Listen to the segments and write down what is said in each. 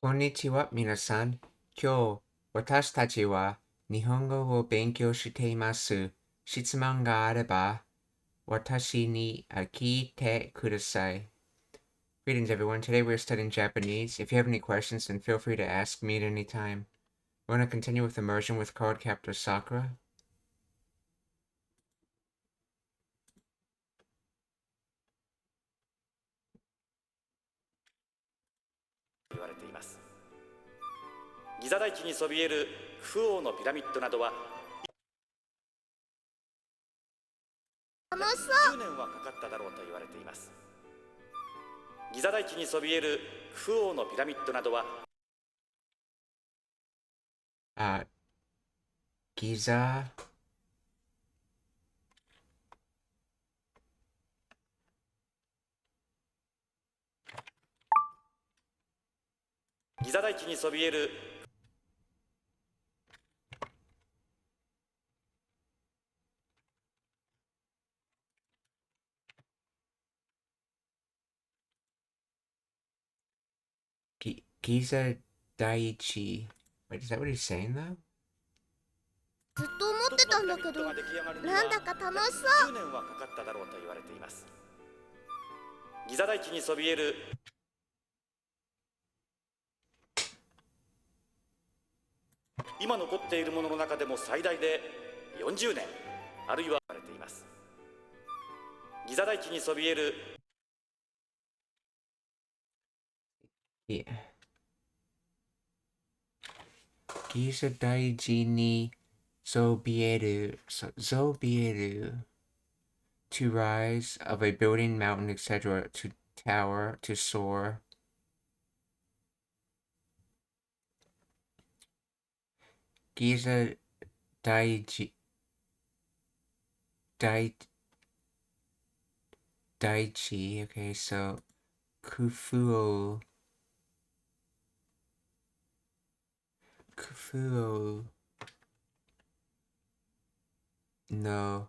こんにちは、皆さん。今日、私たちは日本語を勉強しています。質問があれば、私に聞いてください。Greetings, everyone. Today we're studying Japanese. If you have any questions, then feel free to ask me at any time. We want to continue with immersion with Card Captor Sakura. 言われています。ギザ大地にそびえるクフ王のピラミッドなどは楽しそう。10年はかかっただろうと言われています。ギザ大地にそびえるクフ王のピラミッドなどはギザ大地にそびえるギザ第一 Wait, is that what he's saying though? ずっと思ってたんだけど、なんだか楽しそう。10年はかかっただろうと言われています。ギザ大地にそびえる今残っているものの中でも最大で40年あるいは言われています。ギザ大地にそびえるYeah. ギザ第一にそびえる to rise of a building, mountain, etc. to tower, to soar. ギザ第一okay, so Kufuo no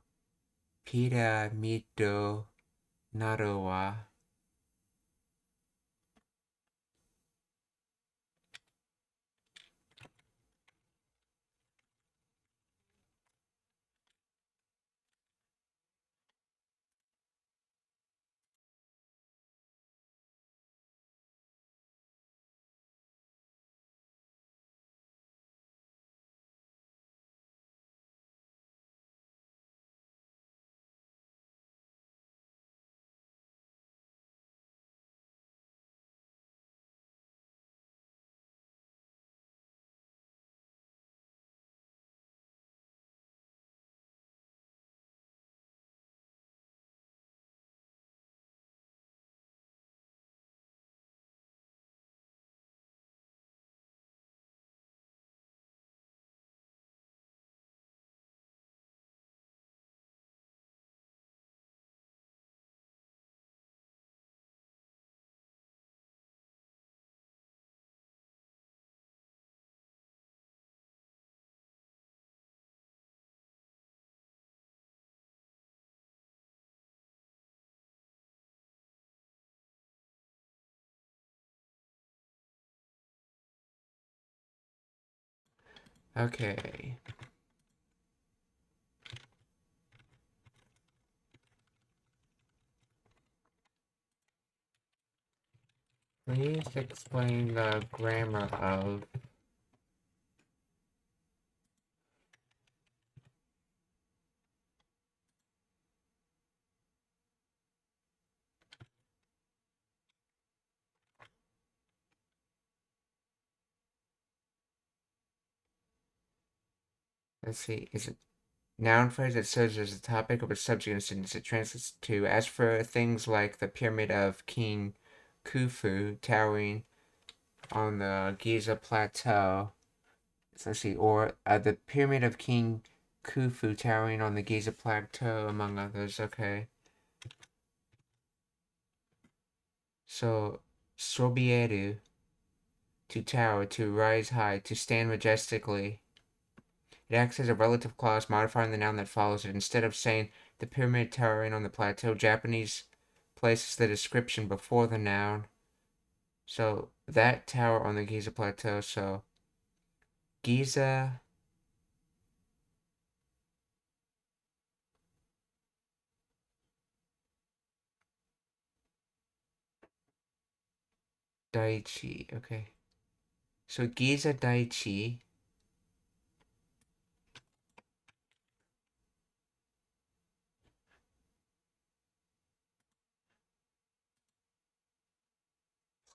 ピラミッドなどはOkay. Please explain the grammar of let's see, is it noun phrase that serves as a topic or a subject in a sentence? It translates to as for things like the pyramid of King Khufu towering on the Giza Plateau. So let's see, or the pyramid of King Khufu towering on the Giza Plateau, among others. Okay. So, sobieru, to tower, to rise high, to stand majestically. It acts as a relative clause modifying the noun that follows it. Instead of saying the pyramid towering on the plateau, Japanese places the description before the noun. So that tower on the Giza Plateau, so Giza Daichi, okay. So Giza Daichi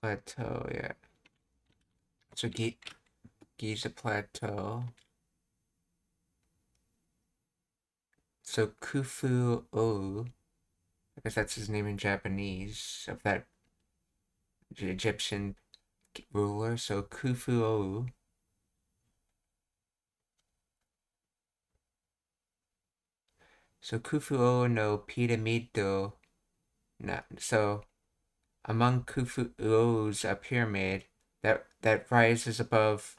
Plateau, yeah. So Giza Plateau. So Khufu-o, I guess that's his name in Japanese, of that Egyptian ruler. So Khufu-o. So Khufu-o no Pyramid-do. So among Khufu-o's pyramid that rises above,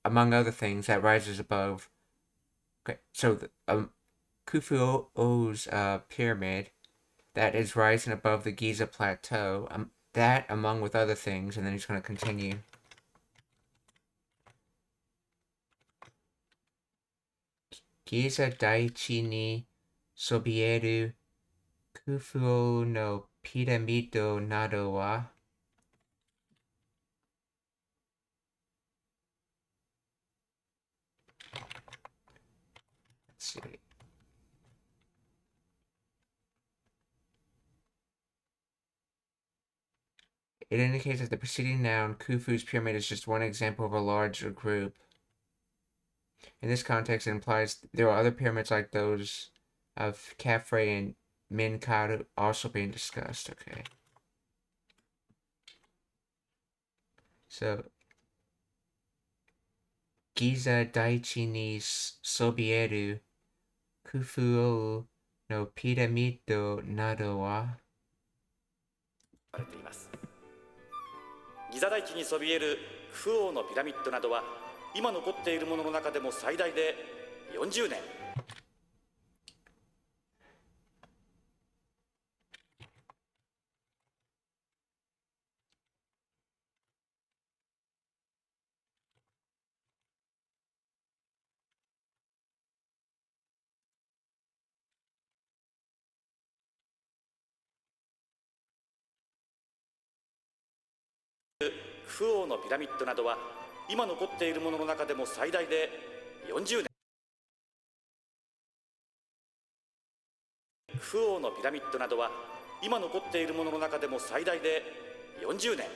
among other things, that rises above. Okay, so Khufu-o's pyramid that is rising above the Giza Plateau. That, among with other things, and then he's going to continue. Giza Daichi ni sobieru Khufu no Piramido nado wa. Let's see. It indicates that the preceding noun, Khufu's pyramid, is just one example of a larger group. In this context, it implies there are other pyramids like those of Khafre and Menkaure also being discussed. Okay. So, Giza Daichi ni sobieru Khufu no Piramido nado wa. ギザ大地にそびえるクフ王のピラミッドなどは今残っているものの中でも最大で40年。クフ王のピラミッドなどは今残っているものの中でも最大で40年。クフ王のピラミッドなどは今残っているものの中でも最大で40年。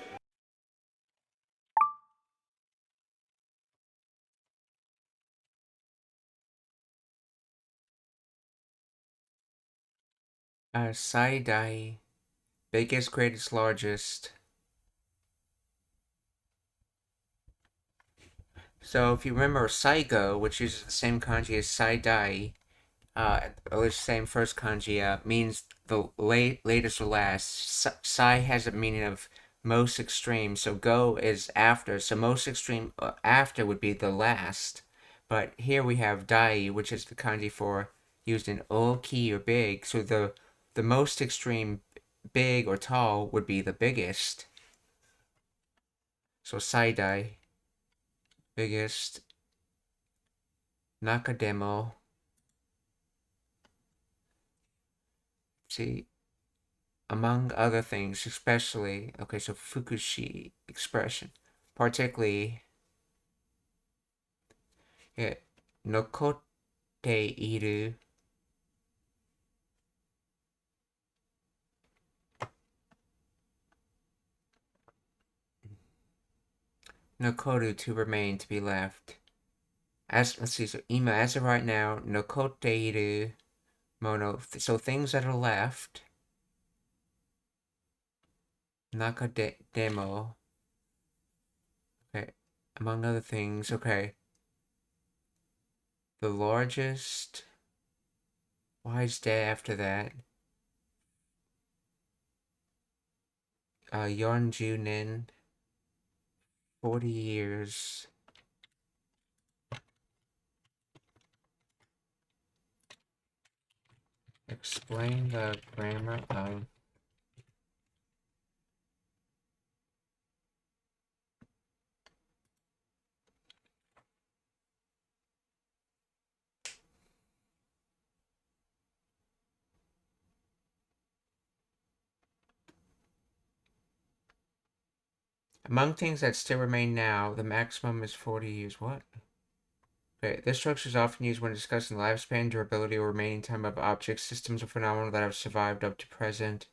Saidai, biggest, greatest, largest. So if you remember Saigo, which uses the same kanji as Saidai, or the same first kanji, means the latest or last. Sai has a meaning of most extreme, so go is after, so most extreme after would be the last. But here we have dai, which is the kanji for used in oki or big, so the most extreme big or tall would be the biggest. So saidai, biggest. Nakademo. See, among other things, especially, okay, so fukushi expression, particularly, yeah, nokotte iru. Nokoru, to remain, to be left. Let's see, so ima, as of right now, nokotte iru mono, so things that are left. Nakademo. Okay, among other things, okay. The largest. Why is day after that? Yeonjunin. 40 years. Explain the grammar of Among things that still remain now, the maximum is 40 years. What? Okay, this structure is often used when discussing the lifespan, durability, or remaining time of objects, systems, or phenomena that have survived up to present.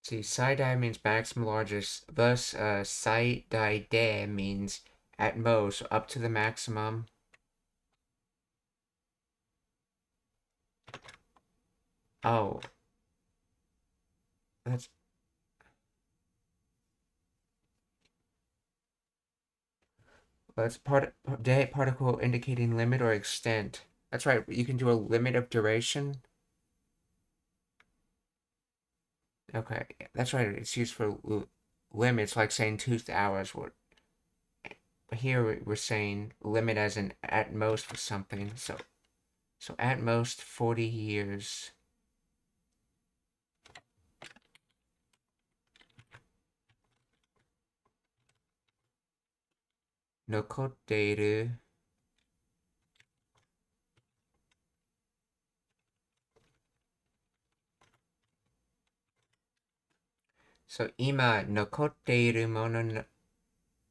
See, Saidai means maximum largest. Thus, Saidai means at most, up to the maximum. Oh. That's particle indicating limit or extent. That's right, you can do a limit of duration. Okay, that's right, it's used for limits, like saying 2 hours. But here we're saying limit as in at most for something. So at most 40 years. Nokotteru. So, 今残っているもの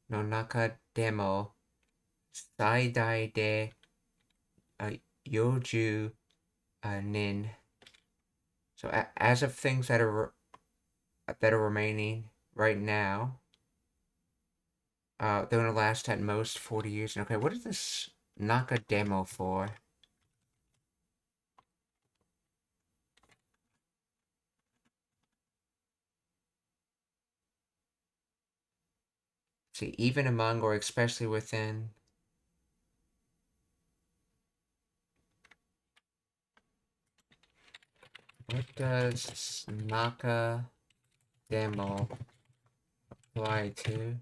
の中でも最大で40年. So, as of things that are remaining right now, they're gonna last at most 40 years. Okay, what is this Naka demo for? See, even among or especially within. What does Naka demo apply to?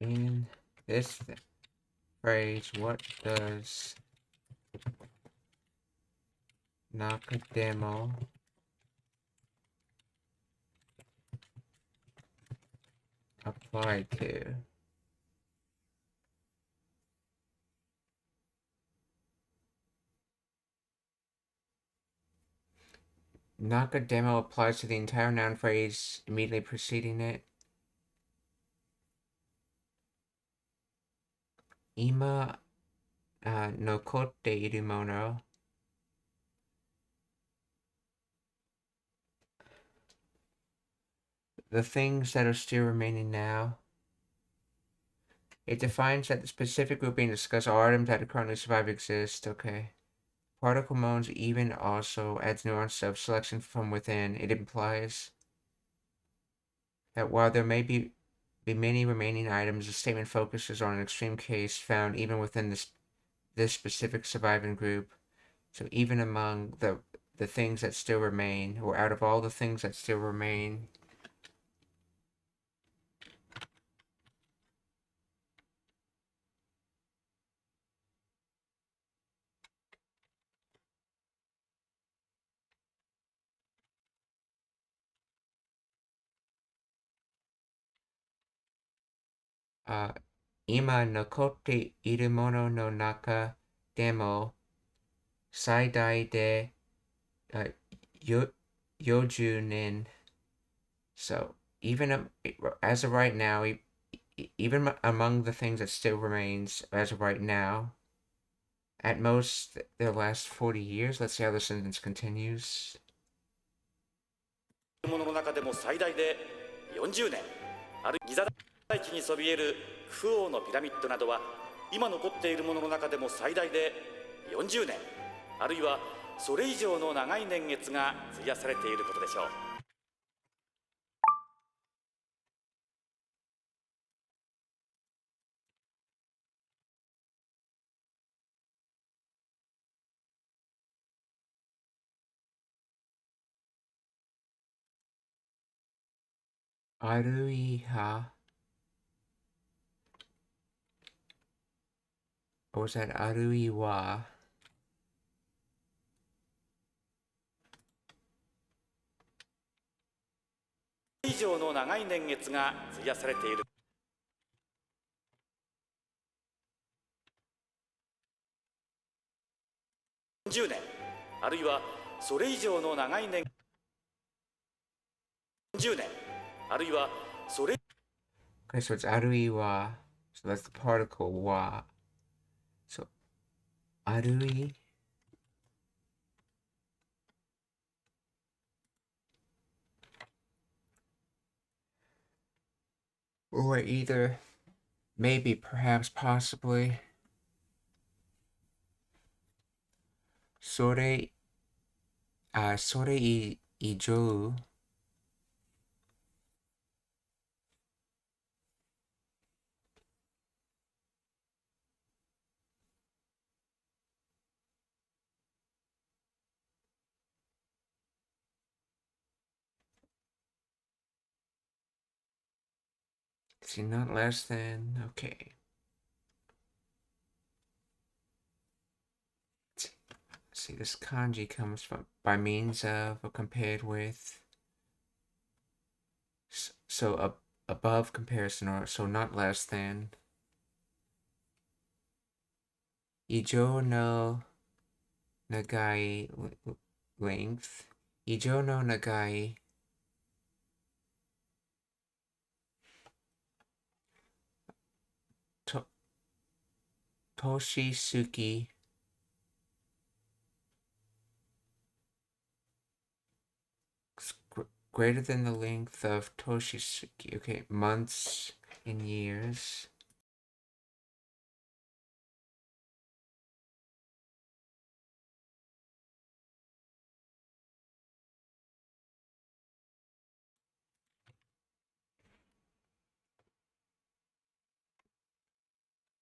In this phrase, what does Naka demo apply to? Naka demo applies to the entire noun phrase immediately preceding it. Ima nokotte iru mono. The things that are still remaining now. It defines that the specific group being discussed are items that currently survive exist. Okay. Particle modes even also adds nuance of selection from within. It implies that while there may be many remaining items, the statement focuses on an extreme case found even within this specific surviving group. So even among the things that still remain, or out of all the things that still remain, ima nokotte iru mono no naka demo saidai de 40 nen. So even as of right now, even among the things that still remains as of right now, at most they'll last 40 years. Let's see how the sentence continues. ものの中でも最大で40年あるギザ大地にそびえるクフ王のピラミッドなどは今残っているものの中でも最大で40年あるいはそれ以上の長い年月が費やされていることでしょう。あるいは What was that? あるいは以上の長い年月が費やされている40年あるいはそれ以上の長い年40年あるいはそれ Okay, so it's あるいは So that's the particle は So あるい Or either maybe perhaps possibly それ以上See, not less than. Okay. See, this kanji comes from by means of or compared with. So above comparison, or so not less than. Ijo no nagai length. Ijo no nagai. Toshisuki. Greater than the length of Toshisuki. Okay, months in years.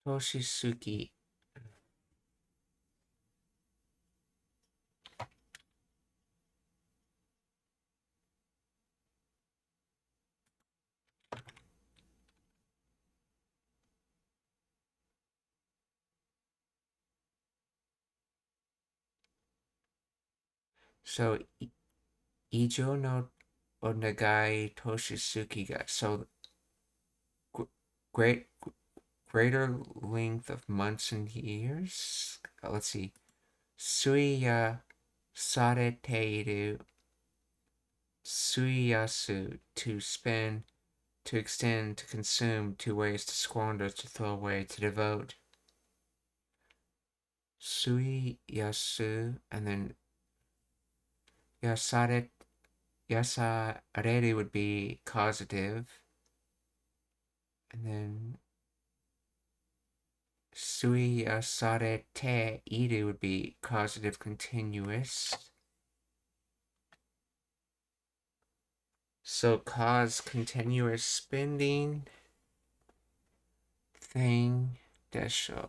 Toshisuki. So Ijo no Onagai Toshisuki ga. So greater length of months and years. Let's see. Suiya sareteiru suiyasu to spend, to extend, to consume, to waste, to squander, to throw away, to devote. Suiyasu and then yasareru would be causative. And then Suiyasarete iru would be causative continuous. So cause continuous spending thing desho.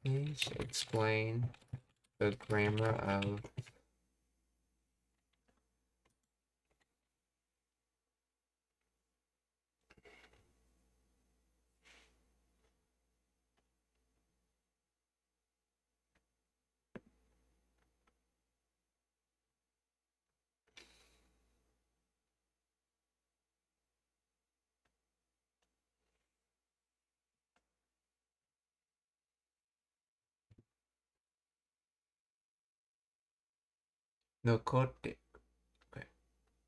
Please explain the grammar of no kote. Okay.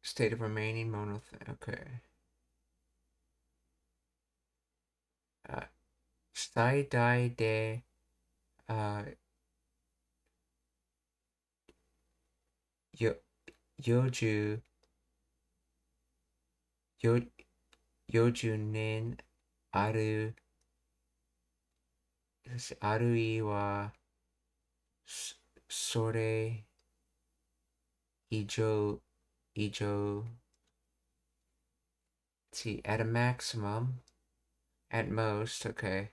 State of remaining monothing. Okay. 最大で、よ、40、よ、40年ある、あるいは、それ以上, see, at a maximum, at most, okay,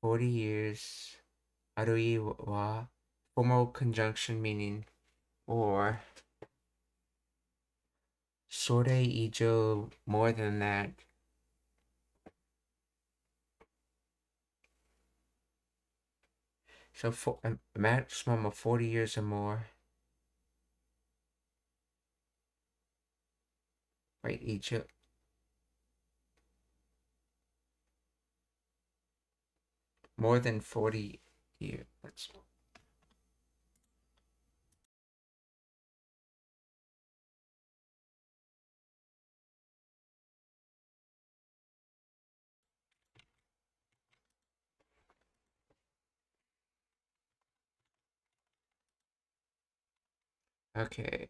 40 years, あるいは, formal conjunction meaning, or, それ以上, more than that, so for a maximum of 40 years or more, right, 以上, more than 40 years, okay,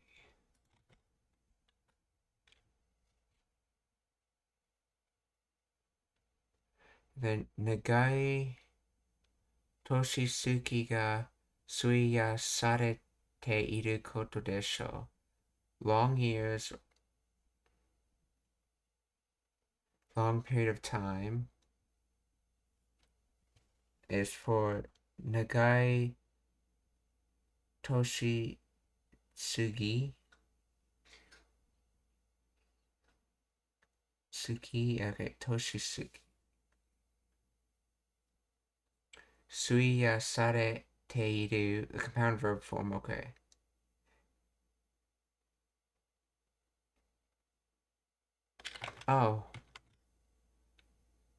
then, 長い年月が費やされていることでしょう. Long years, long period of time is for 長い年月, okay, 年月. 費やされている, the compound verb form, okay. Oh,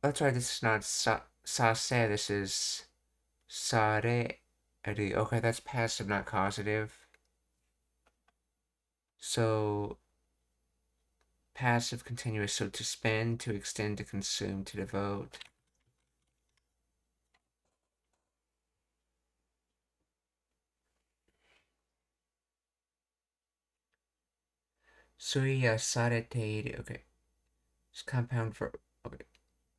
that's right, this is not sase, this is sareru. Okay, that's passive, not causative. So, passive continuous, so to spend, to extend, to consume, to devote. Suya sareteiru, okay. It's compound verb, okay.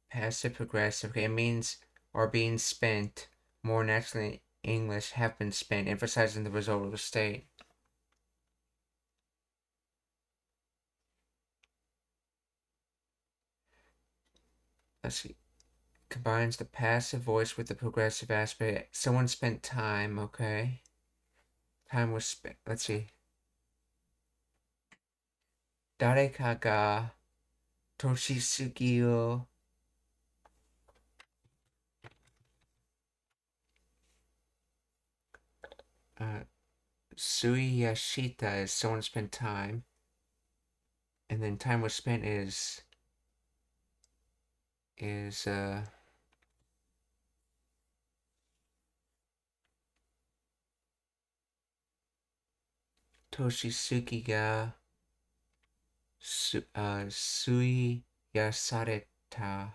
Passive progressive, okay, it means are being spent, more naturally in English, have been spent, emphasizing the result of the state. Let's see. Combines the passive voice with the progressive aspect. Someone spent time, okay. Time was spent, let's see. 誰かが年過ぎをSuyashita is someone spent time, and then time was spent is Toshisuke ga suiyasareta.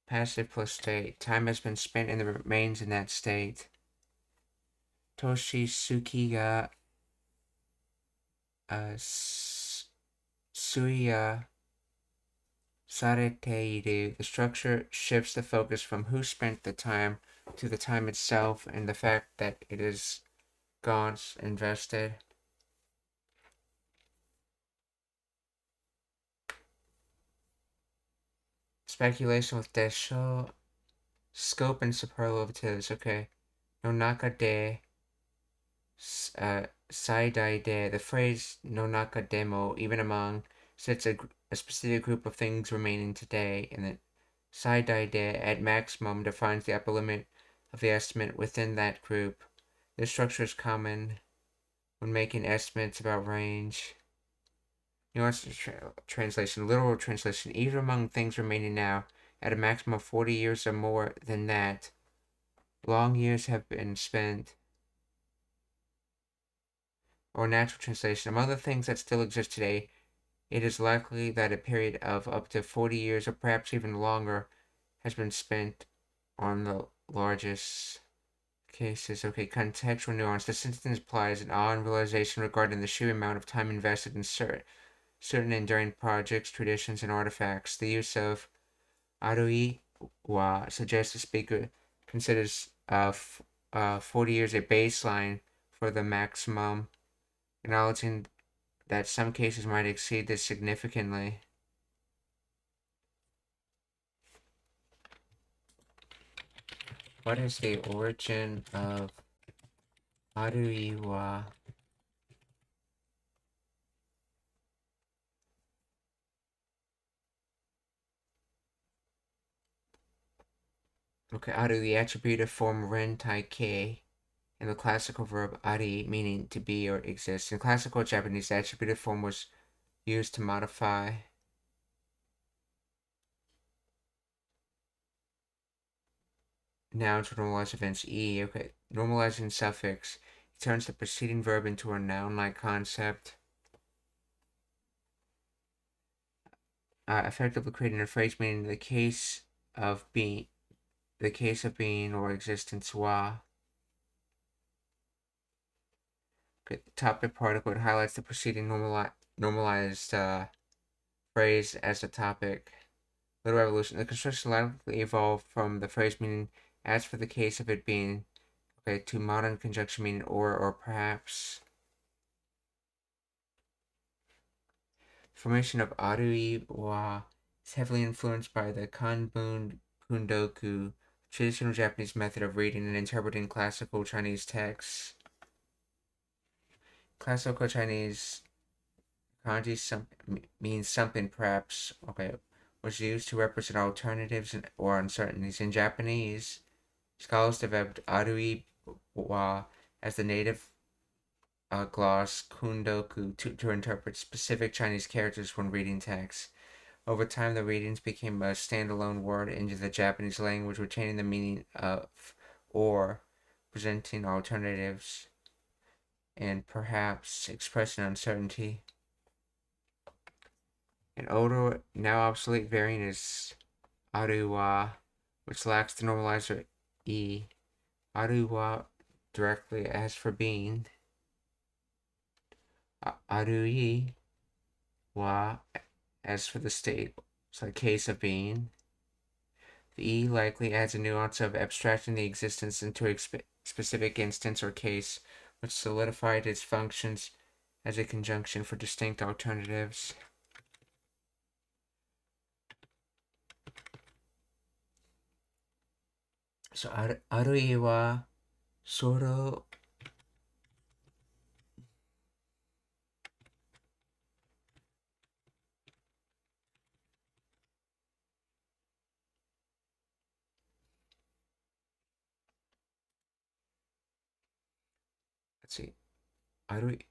Passive plus state. Time has been spent and remains in that state. Toshisuke ga suiyasareteiru. The structure shifts the focus from who spent the time to the time itself and the fact that it is God's invested. Speculation with desho. Scope and superlatives, okay. Nonaka de saidai de. The phrase nonaka demo, even among, sets a specific group of things remaining today, and then saidai de at maximum defines the upper limit of the estimate within that group. This structure is common when making estimates about range. Nuanced translation, literal translation, even among things remaining now, at a maximum of 40 years or more than that, long years have been spent. Or natural translation, among the things that still exist today, it is likely that a period of up to 40 years or perhaps even longer has been spent on the largest cases. Okay, contextual nuance. The sentence implies an awe and realization regarding the sheer amount of time invested in certain enduring projects, traditions, and artifacts. The use of arui wa suggests the speaker considers 40 years a baseline for the maximum, acknowledging that some cases might exceed this significantly. What is the origin of arui wa? Okay, aru, the attributive form ren tai ke, and the classical verb ari, meaning to be or exist. In classical Japanese, the attributive form was used to modify nouns to normalize events. Okay, normalizing suffix. It turns the preceding verb into a noun-like concept, effectively creating a phrase meaning the case of being or existence wa. Okay, topic particle. It highlights the preceding normalized phrase as the topic. Little revolution. The construction likely evolved from the phrase meaning as for the case of it being, okay, to modern conjunction meaning or perhaps. Formation of arui wa is heavily influenced by the kanbun kundoku, traditional Japanese method of reading and interpreting classical Chinese texts. Classical Chinese kanji means something perhaps, okay, was used to represent alternatives or uncertainties. In Japanese, scholars developed arui wa as the native gloss kundoku to interpret specific Chinese characters when reading text. Over time, the readings became a standalone word into the Japanese language, retaining the meaning of or, presenting alternatives, and perhaps expressing uncertainty. An older, now obsolete variant is aruwa, which lacks the normalizer e. Aruwa directly as for being. Arui wa as for the state, so the case of being. The E likely adds a nuance of abstracting the existence into a specific instance or case, which solidified its functions as a conjunction for distinct alternatives. So, arui wa soro. Let's see. Arui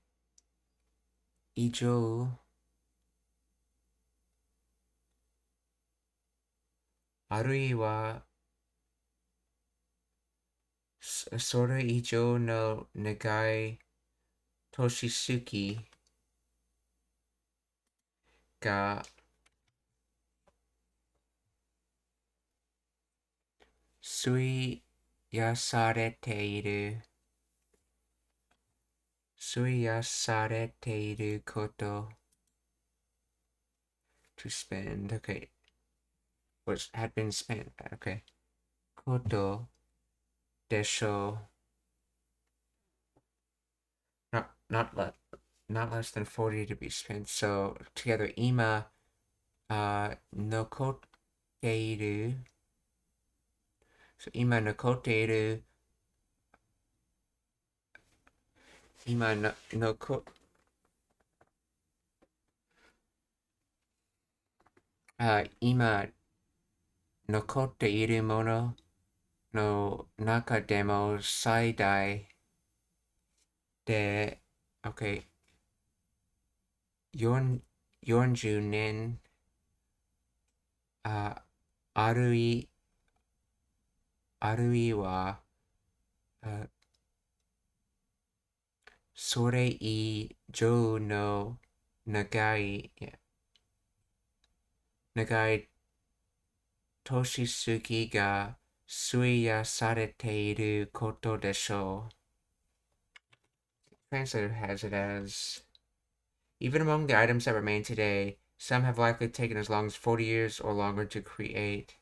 ijo. Arui wa sora ijo no nagai toshisuki ga suiyasarete iru koto to spend. Okay, which had been spent. Okay, koto desho. Not less than 40 to be spent. So together, ima nokoteiru. So ima nokoteiru. Ima ima nokoteiru mono no naka demo saidai de, okay, 40年あるいはそれ以上の長い長い年月が費やされていることでしょう。Translator has it as even among the items that remain today, some have likely taken as long as 40 years or longer to create.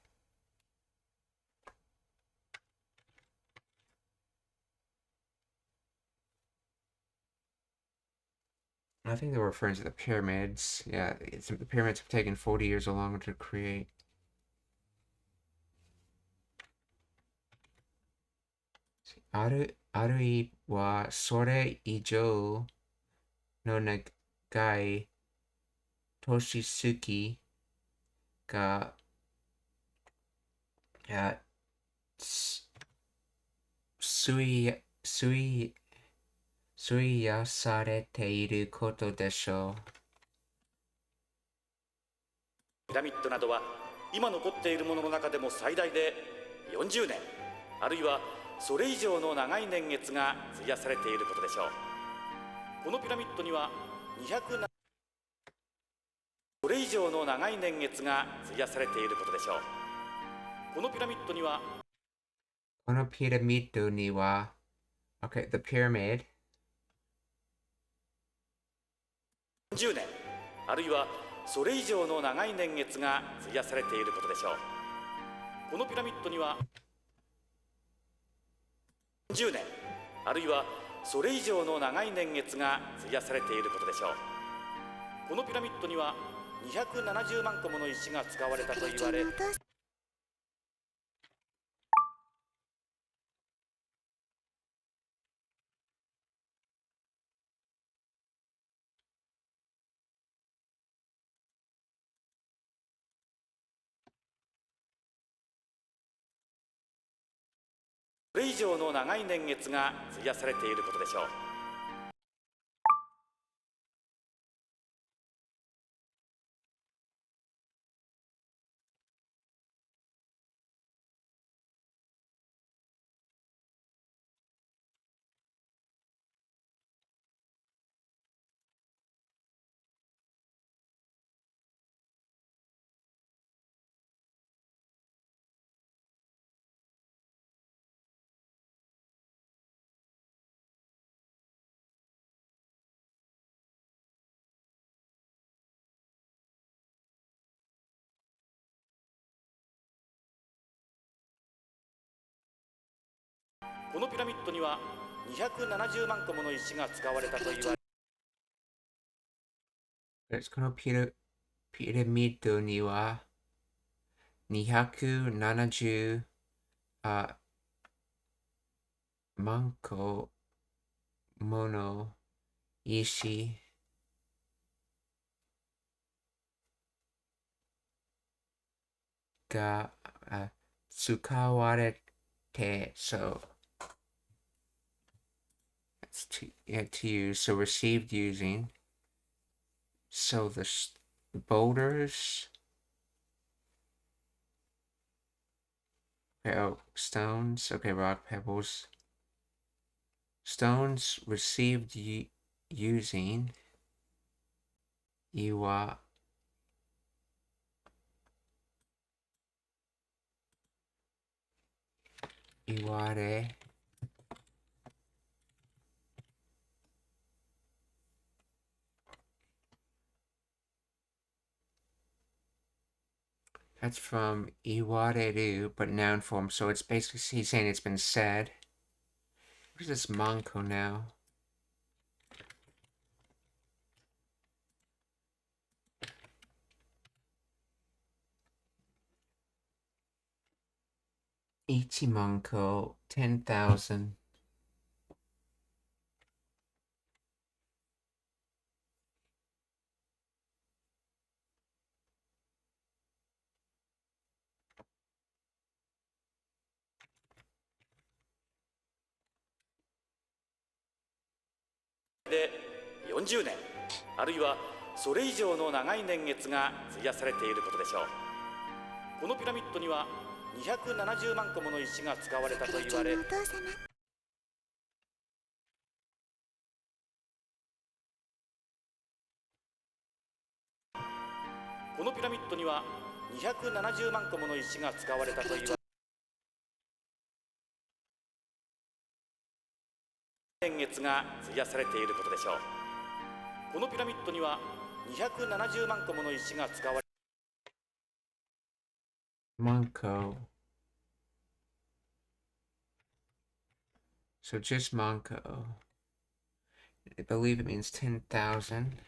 I think they were referring to the pyramids. Yeah, the pyramids have taken 40 years or longer to create. Aるいはそれ以上の長い年月が費やされていることでしょう。ピラミッドなどは今残っているものの中でも最大で40年あるいはそれ以上の長い年月が費やされていることでしょう。このピラミッドには200それ以上の長い年月が費やされていることでしょう。このピラミッドにはOkay, the pyramid 40年あるいはそれ以上の長い年月が費やされていることでしょう。このピラミッドには40年あるいはそれ以上の長い年月が費やされていることでしょう。このピラミッドには270万個もの石が使われたと言われ、それ以上の長い年月が費やされていることでしょう。このピラミッドには270万個もの石が使われたと言われ、このピラミッドには270万個もの石が使われて、so to use, so received using, so the boulders, stones, okay, rock pebbles, stones received using 岩れThat's from iwareru, but noun form, so it's basically he's saying it's been said. Where's this manko now? Ichimanko 10,000.で40年あるいはそれ以上の長い年月が費やされていることでしょう。このピラミッドには270万個もの石が使われたと言われ、このピラミッドには270万個もの石が使われたと言われ、年月が費やされていることでしょう。このピラミッドには270万個もの石が使われ、Monko. So just Monko. I believe it means 10,000.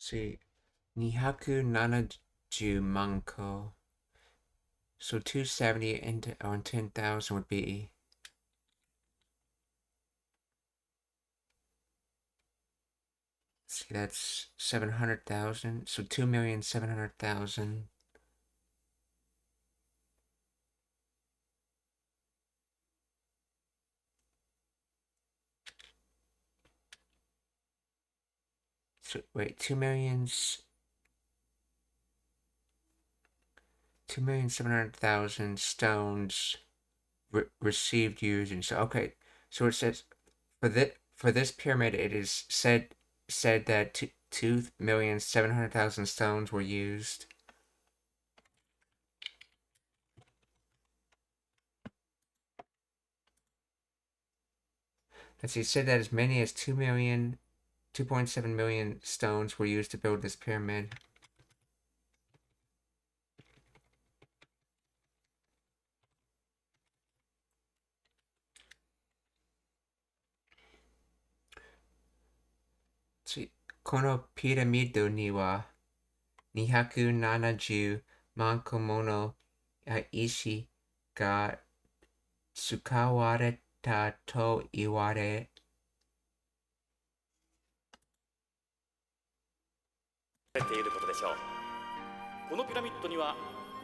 See, 270 manko. So 270 into on 10,000 would be. See, that's 700,000. So 2,700,000. So wait, 2,700,000 stones received using. So okay, so it says for this pyramid, it is said that 2,700,000 stones were used. Let's see, it said that as many as 2.7 million stones were used to build this pyramid. See, このピラミッドには270万個もの石が使われたと言われ、ていることでしょう。このピラミッドには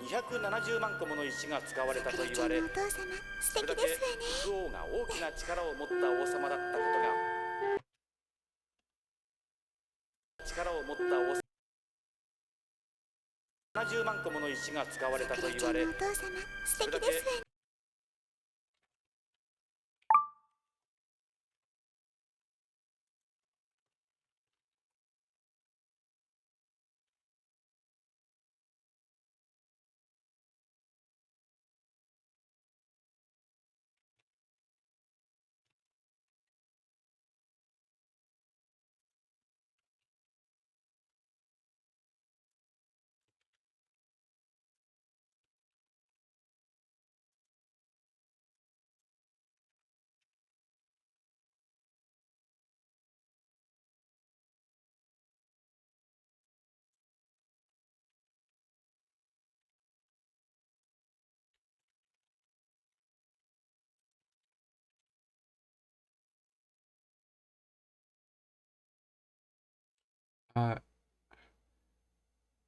270万個もの石が使われたと言われ、それだけクオが大きな力を持った王様だったことが、力を持った王様、70万個もの石が使われたと言われ、それだけ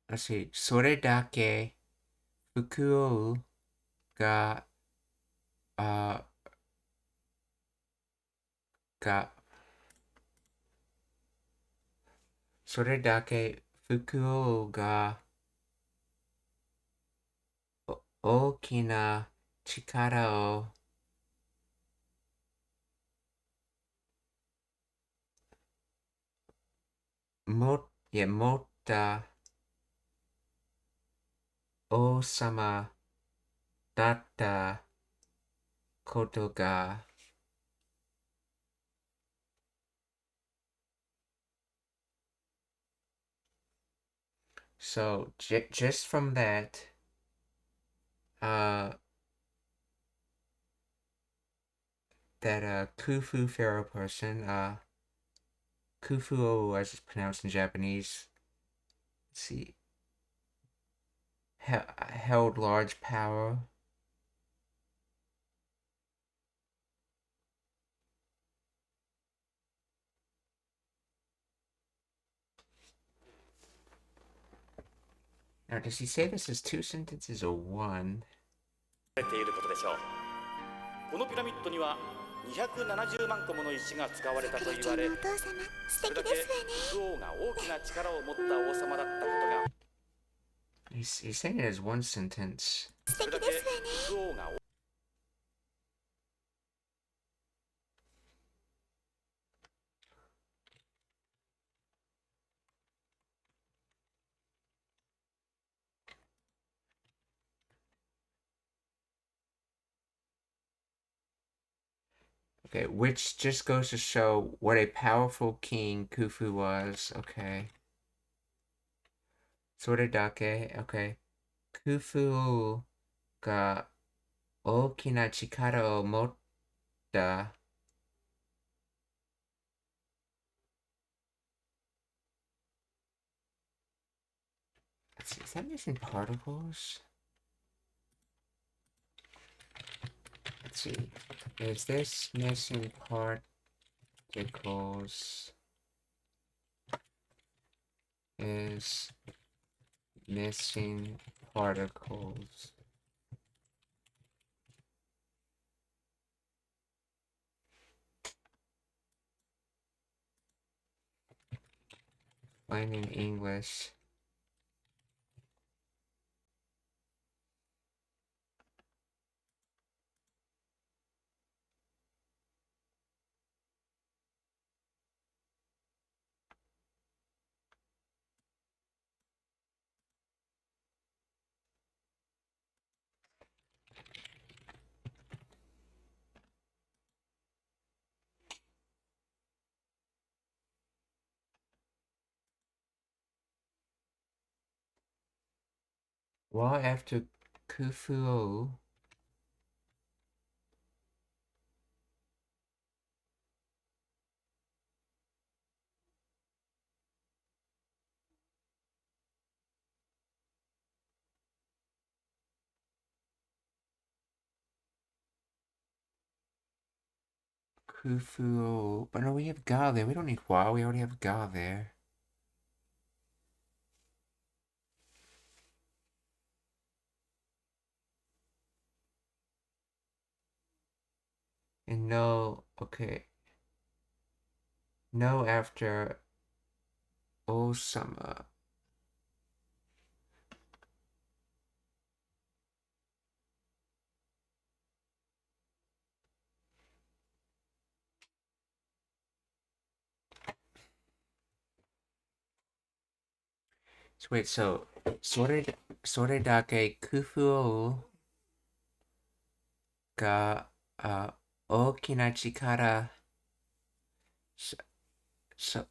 let's see, それだけ服をが、それだけ服をが大きな力を持った王様だったことがSo just from that, that Khufu Pharaoh person, Khufu as it's pronounced in Japanese, let's see, held large power. Now, does he say this is 2 sentences or 1? ていることでしょう。このピラミッドには270万個もの石が使われたと言われ、それだけクフ王が大きな力を持った王様だったことが。He's saying it as 1 sentence. それだけクフ王が。Okay, which just goes to show what a powerful king Khufu was. Okay. Soredake. Okay. Khufu ga okina chikara o motta. Let's see, is that missing particles? Let's see. Is this missing particles? Is missing particles. Explain in English. While after Khufu Khufu, but no, we have ga there. We don't need wa. We already have ga there. And no, okay. No after Osama. So wait, so Soredake Khufu ga okina chikara. So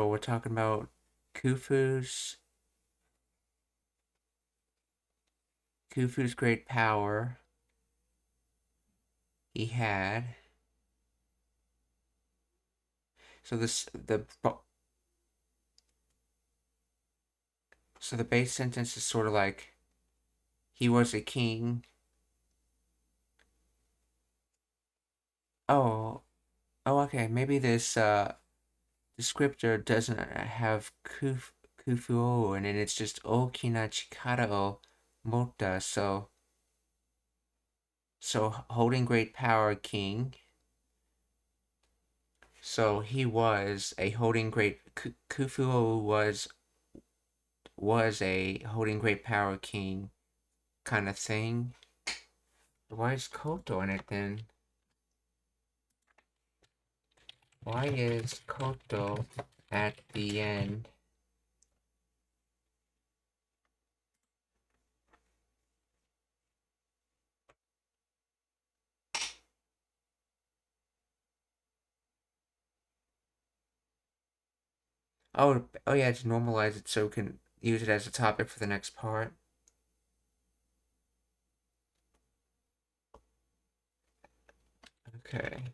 we're talking about Khufu's great power he had. So the base sentence is sort of like he was a king. Oh, okay. Maybe this descriptor doesn't have Kufu and then it's just Okina Chikara o Mota. So holding great power king. So he was a holding great Kufu was a holding great power king kind of thing. Why is Koto in it then? Why is Koto at the end? Oh yeah, it's normalize it so we can use it as a topic for the next part. Okay.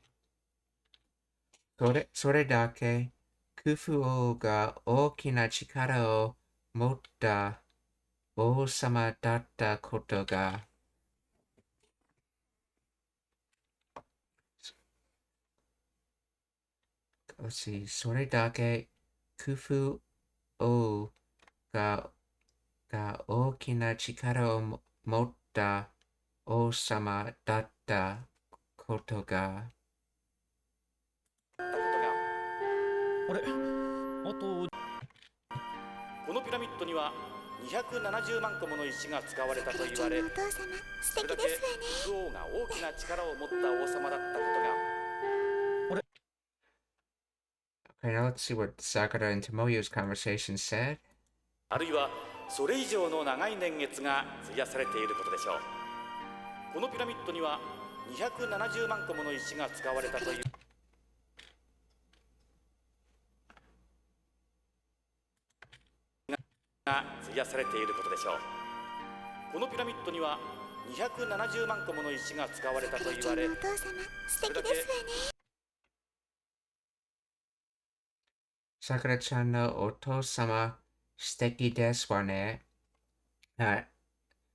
それだけ、クフ王が大きな力を持った王様だったことが、それだけ工夫をが大きな力を持った王様だったことが、あれ、あとこのピラミッドには270万個もの石が使われたと言われ、それだけクオが大きな力を持った王様だったことが。 Okay, now let's see what Sakura and Tomoyo's conversation said. あるいはそれ以上の長い年月が費やされていることでしょう。このピラミッドには270万個もの石が使われたというが費やされていることでしょう。このピラミッドには270万個もの石が使われたと言われ、それだけSakura-chan no oto-sama shiteki desu wa ne.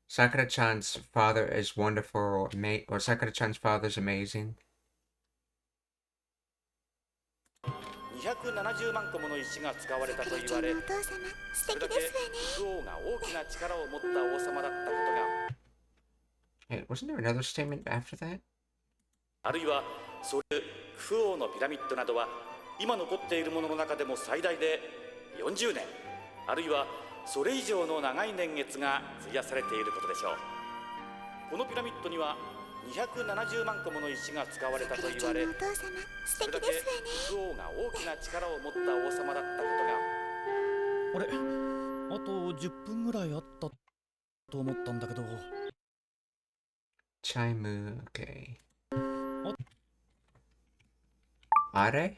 Sakura-chan's father is wonderful, or Sakura-chan's father is amazing. 270万個もの石が使われたと言われ、それだけクオが大きな力を持った王様だったことが。Hey, wasn't there another statement after that? あるいはそういうクオのピラミッドなどは今残っているものの中でも最大で40年、あるいはそれ以上の長い年月が費やされていることでしょう。このピラミッドには270万個もの石が使われたと言われ、それだけクオが大きな力を持った王様だったことが。あれ、あと10分ぐらいあったと思ったんだけど。Chaimu, okay. Are?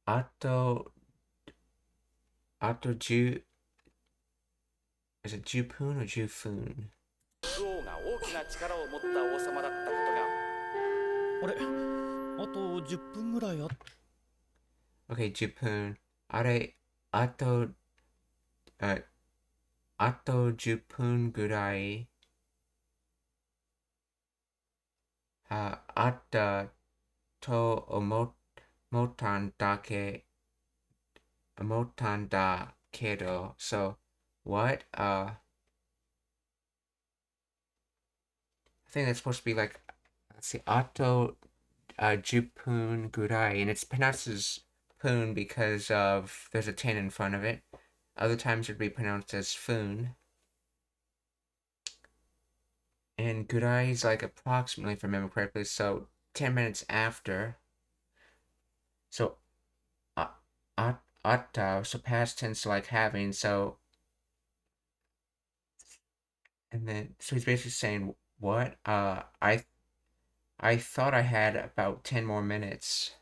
Ato 10, is it Jupun or Jufun? クオが大きな力を持った王様だったことが。あれ、あと10分ぐらいあった。Okay, Jupun. Are, ato 10分ぐらいあったと思ったんだけど so what I think that's supposed to be like, let's see, あと10分ぐらい, and it's pronounced as poon because of there's a 10 in front of it. Other times it'd be pronounced as foon. And gurai is like approximately, if I remember correctly, so 10 minutes after. So atta, so past tense, like having, so. And then, so he's basically saying, what? I thought I had about 10 more minutes.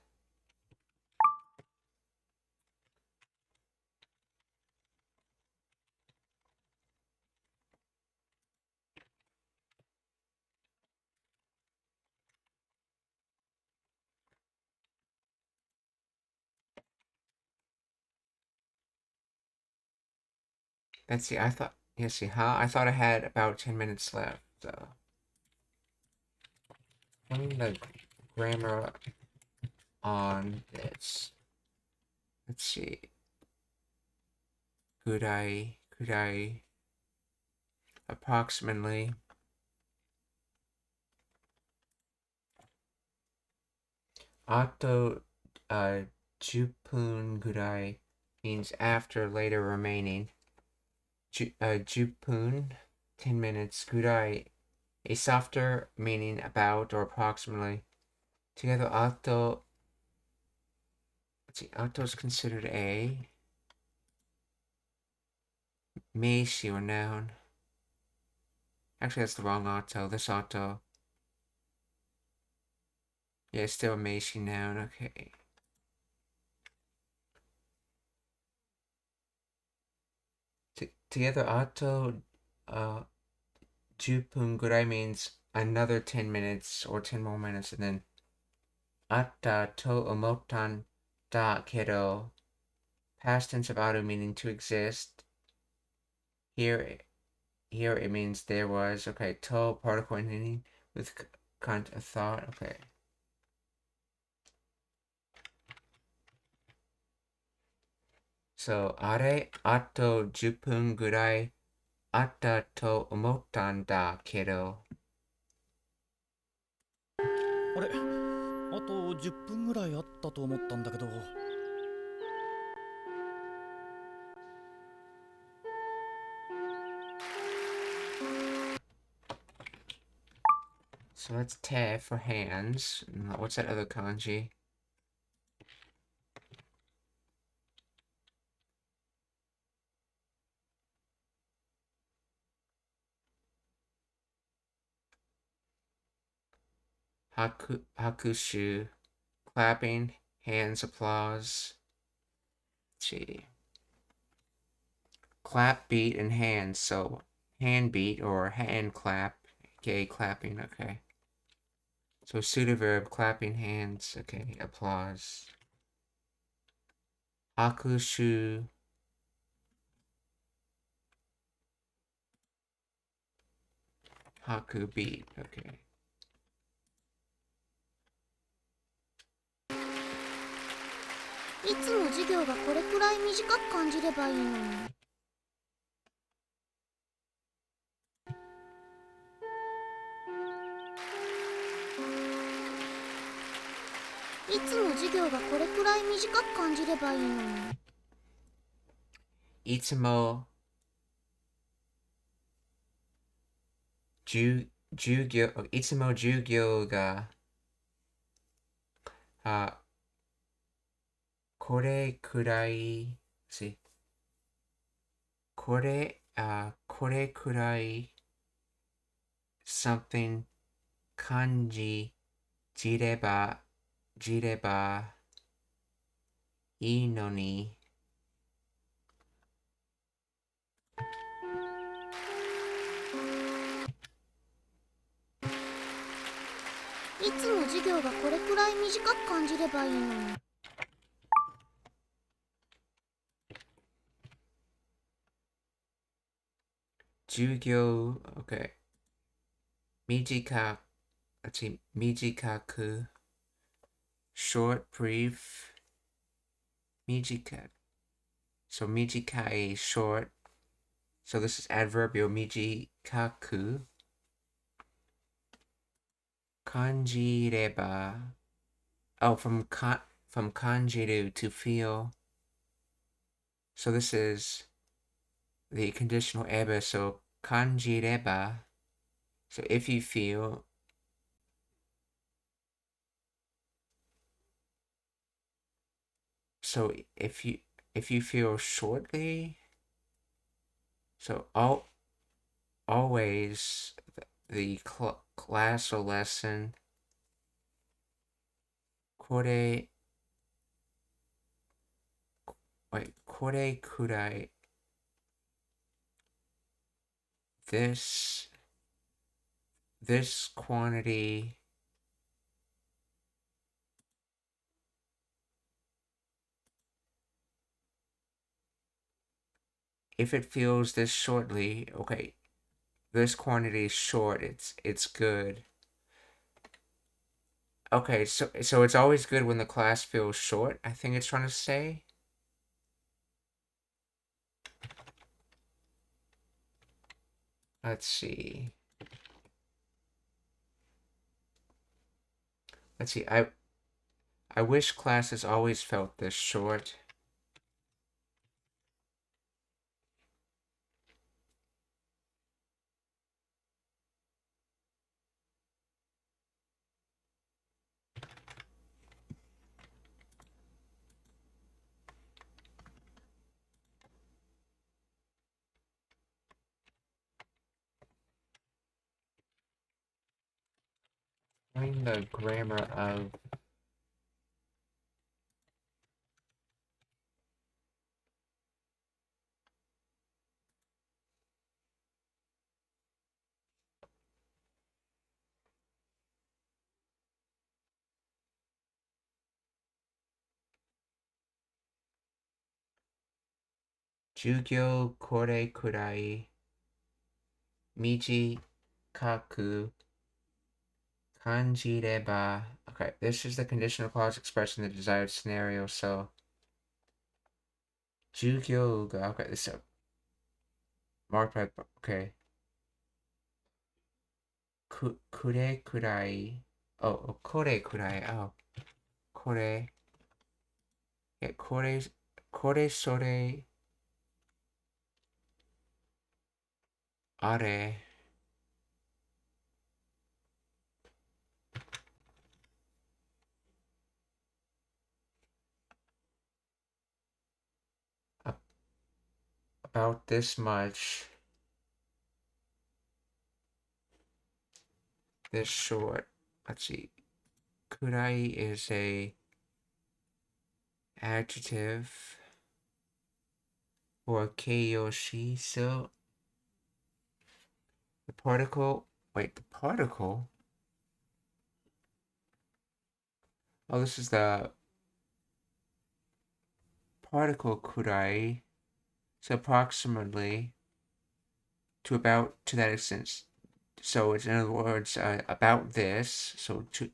Let's see, I thought I had about 10 minutes left, so. Putting the grammar on this. Let's see. Could I approximately. Ato 10分ぐらい means after, later, remaining. 10分, 10 minutes, ぐらい a softer meaning about or approximately. Together, ato, let's see, ato is considered a meishi or noun. Actually, that's the wrong ato. This ato. Yeah, it's still a meishi noun. Okay. Together, ato 10分ぐらい means another 10 minutes or 10 more minutes, and then あったと思ったんだけど past tense of ato meaning to exist, here it means there was. Okay, to particle ending with a thought. Okay. So, あれ、あと10分ぐらいあったと思ったんだけど。あれ、あと10分ぐらいあったと思ったんだけど。So that's te for hands. What's that other kanji? Hakushu, clapping, hands, applause. Let's see. Clap, beat, and hands. So hand beat or hand clap, aka clapping. Okay. So pseudoverb, clapping hands. Okay, applause. Hakushu. Haku beat. Okay. いつも授業がこれくらい短く感じればいいのに。いつも授業がこれくらい短く感じればいいのに。いつも授業がこれくらいこれくらい something 感じればいいのに。いつも授業がこれくらい短く感じればいいのに。授業 OK 短く short brief 短く so 短い short so this is adverbial 短く感じれば oh from 感じる to feel so this is the conditional eba so 感じれば so if you feel so if you feel shortly so always the class or lesson これくらい this quantity if it feels this shortly okay this quantity is short it's good okay so it's always good when the class feels short I think it's trying to say let's see I wish classes always felt this short find the grammar of 授業これくらい短く感じれば. Okay, this is the conditional clause expressing the desired scenario, so 授業が okay, this is marked by okay. くれくらい oh, これくらい oh, これこれそれあれ about this much, this short. Let's see. Kurai is a adjective or keiyoshi, so the particle, wait, the particle? Oh, this is the particle kurai, so approximately to that extent. So it's, in other words, about this, so to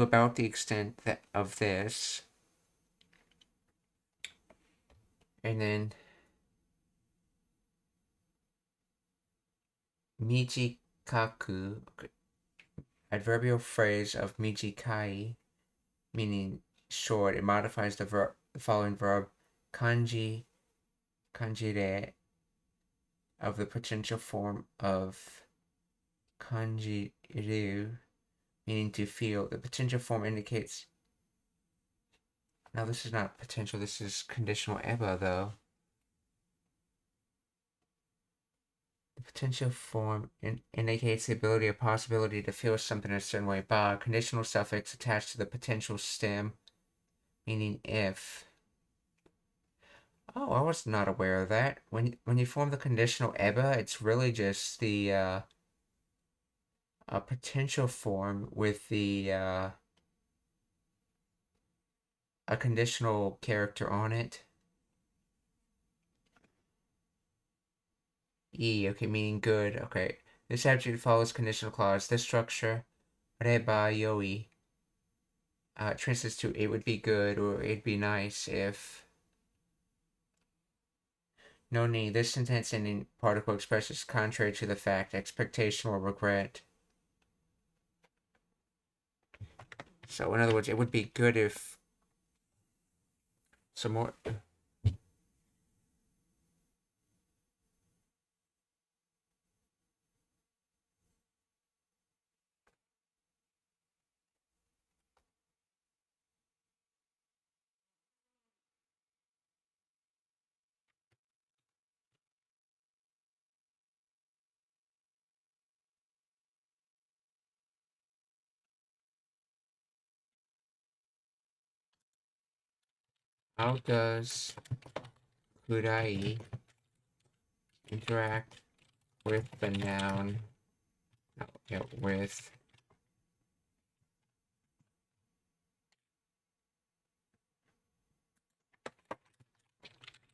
about the extent of this, and then mijikaku, adverbial phrase of mijikai, meaning short. It modifies the following verb, kanjire, of the potential form of kanjiru, meaning to feel. The potential form indicates. Now this is not potential, this is conditional eba though. The potential form indicates the ability or possibility to feel something a certain way. Ba, conditional suffix attached to the potential stem, meaning if. Oh, I was not aware of that. When you form the conditional eba, it's really just the a potential form with the a conditional character on it. E, okay, meaning good. Okay, this adjective follows conditional clause. This structure, reba yoi, translates to it would be good or it'd be nice if. No need. This sentence ending particle expresses contrary to the fact, expectation, or regret. So, in other words, it would be good if some more. How does kurai interact with the noun? No, yeah, with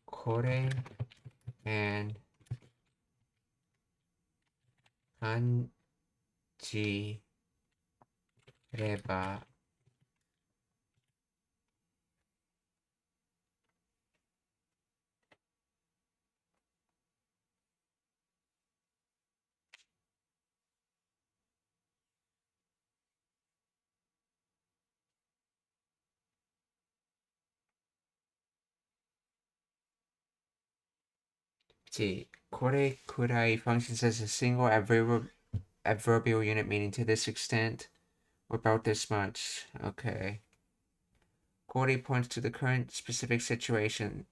kore and kanji reba. See, kore kurai functions as a single adverbial unit meaning to this extent or about this much. Okay. Kore points to the current specific situation,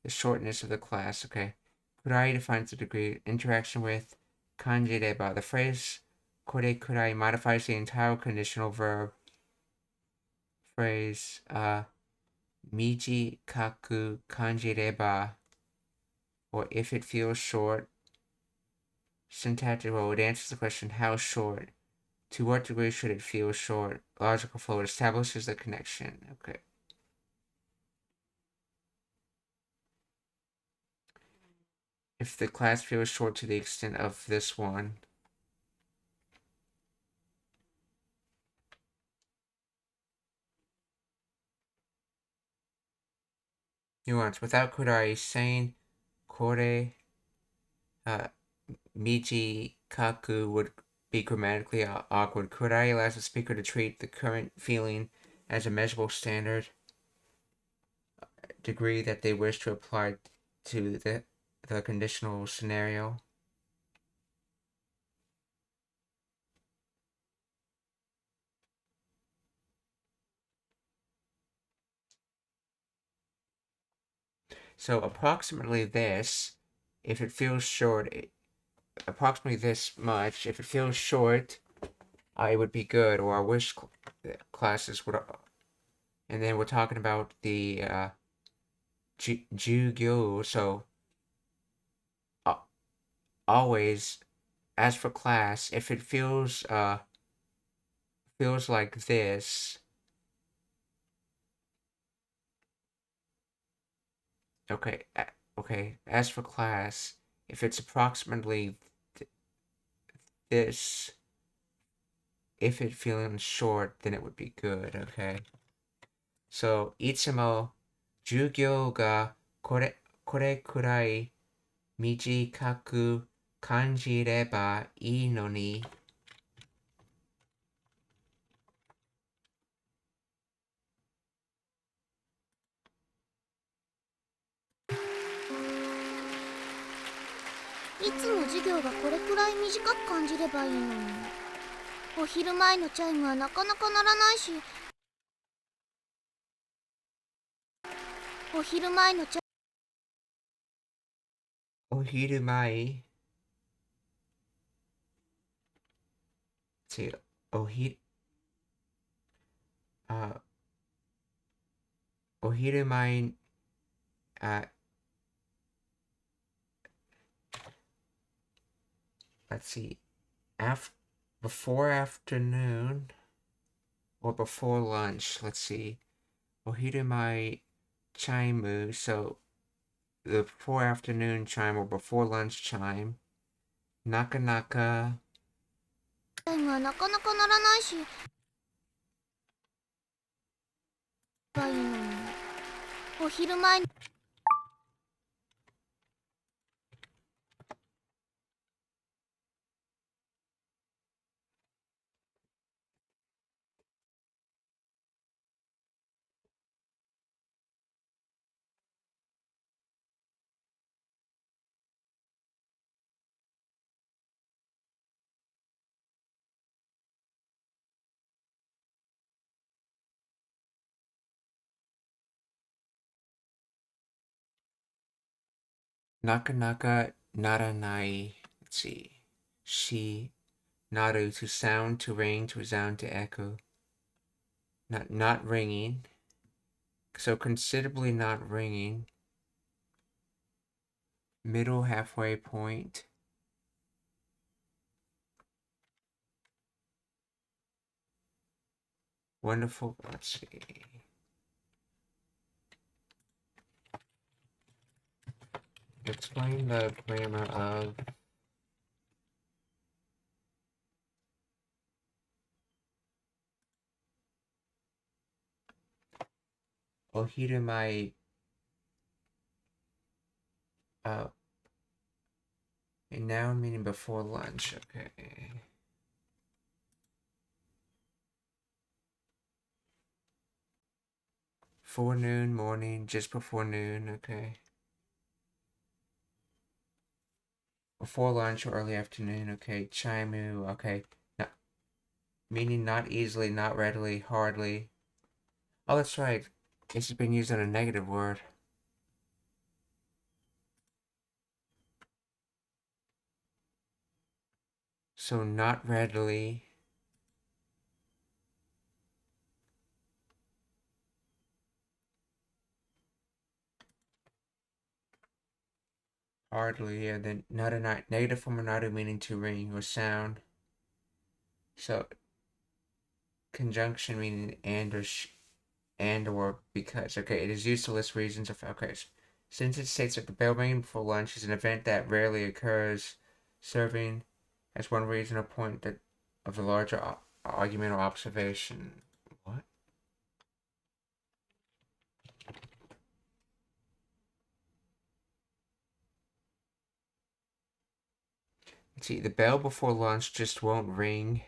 the shortness of the class. Okay. Kurai defines the degree interaction with kanji reba. The phrase kore kurai modifies the entire conditional verb phrase mijikaku kanji reba, or if it feels short. Syntactic role, it answers the question how short. To what degree should it feel short? Logical flow establishes the connection. Okay. if the class feels short to the extent of this one. Nuance. Without kurai, saying kore mijikaku would be grammatically awkward. Kurai allows the speaker to treat the current feeling as a measurable standard degree that they wish to apply to the conditional scenario. So approximately this, if it feels short, approximately this much, if it feels short, it would be good, or I wish classes would. And then we're talking about the jugyo, so always, as for class, if it feels like this, okay, as for class, if it's approximately this, if it feeling short, then it would be good, okay? So, いつも授業がこれくらい短く感じればいいのに。いつも授業がこれくらい短く感じればいいのに。お昼前のチャイムはなかなか鳴らないし、お昼前のチャイム、お昼前、違う、お昼前、let's see, before afternoon or before lunch, let's see. お昼前 chime, so the before afternoon chime or before lunch chime. なかなかチャイムはなかなか鳴らないし、ばいいのに。お昼前になかなかならない。Let's see. She, naru, to sound, to ring, to resound, to echo. Not ringing. So considerably not ringing. Middle halfway point. Wonderful. Let's see. Explain the grammar of ohirumai. A noun meaning before lunch. Okay. Forenoon, morning, just before noon. Okay. Before lunch or early afternoon. Okay. Chaimu. Okay. Meaning not easily, not readily, hardly. Oh, that's right. This has been used on a negative word. So not readily. Hardly, and then not a negative form of naru meaning to ring or sound. So conjunction meaning and or because. Okay, it is used to list reasons of. Okay, Since it states that the bell ringing before lunch is an event that rarely occurs, serving as one reason or point of the larger argument or observation. What? Let's see, the bell before lunch just won't ring.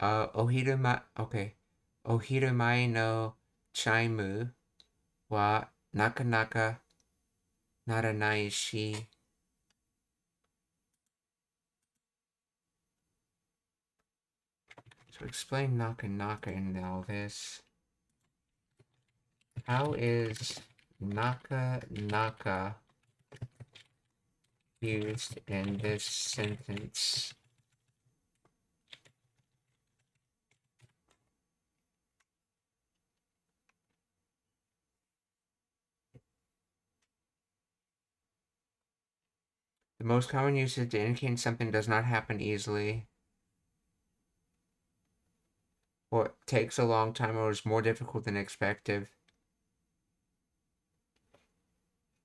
Oh, okay. Ohirumae no chaimu wa nakanaka naranai shi. So explain naka in all this. How is naka used in this sentence? The most common usage to indicate something does not happen easily, or takes a long time, or is more difficult than expected.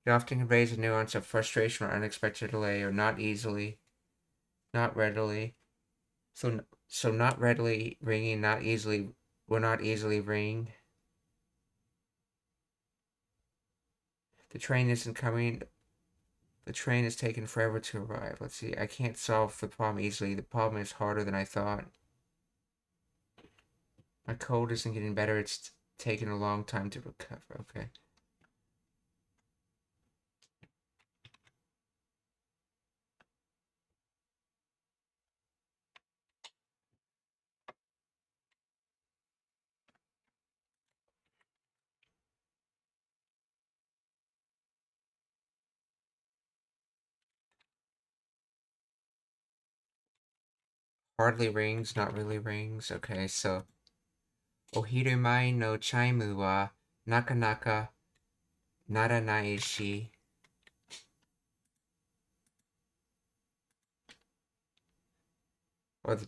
It often conveys a nuance of frustration or unexpected delay, or not easily, not readily. So not readily ringing, not easily, will not easily ring. The train isn't coming. The train is taking forever to arrive. Let's see. I can't solve the problem easily. The problem is harder than I thought. My cold isn't getting better. It's taking a long time to recover. Okay. Hardly rings, not really rings. Okay, so Ohirumae no chaimu wa nakanaka naranai shi. Or the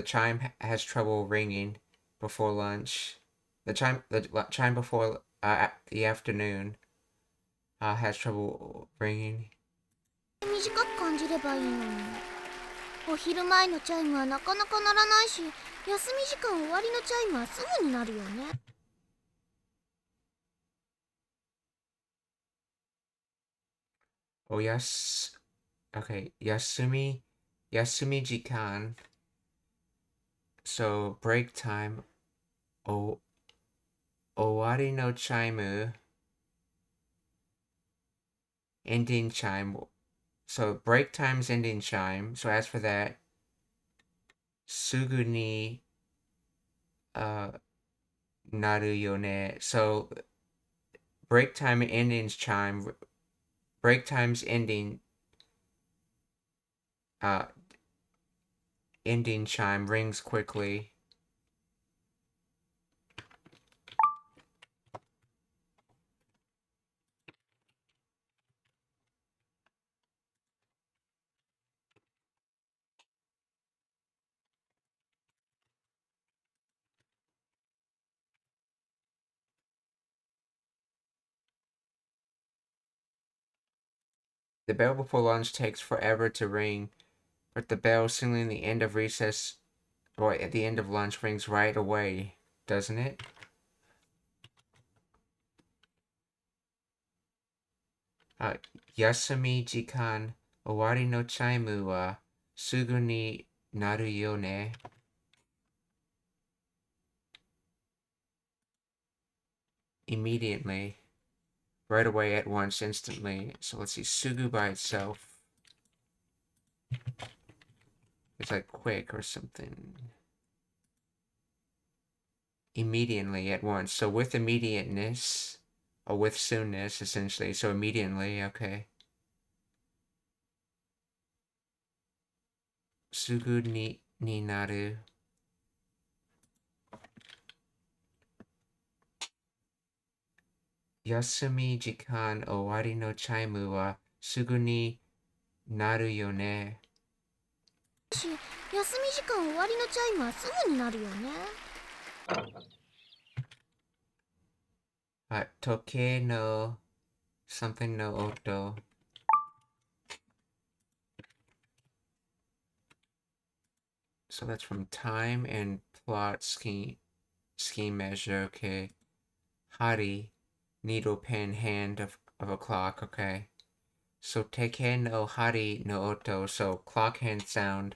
chime has trouble ringing before lunch. The chime before the afternoon has trouble ringing. 短く感じればいいのに。お昼前のチャイムはなかなか鳴らないし、休み時間終わりのチャイムはすぐになるよね。Okay, yasumi jikan. So break time. Owari no chaimu. Ending chime. So break time's ending chime. So as for that, sugu ni naru yone. So break time ending's chime. Break time's ending ending chime rings quickly. The bell before lunch takes forever to ring, but the bell signaling the end of recess or at the end of lunch rings right away, doesn't it? Yasumi jikan owari no chaimu wa sugu ni naru yo ne. Immediately. Right away, at once, instantly. So let's see, sugu by itself. It's like quick or something. Immediately, at once. So with immediateness, or with soonness, essentially. So immediately, okay. Sugu ni naru. 休み時間終わりのチャイムはすぐになるよね。休み時間終わりのチャイムはすぐになるよね。はい、時計の something の音。So that's from time and plot scheme measure. Okay. Hari, needle pen hand of a clock. Okay. So teke no hari no oto. So clock hand sound.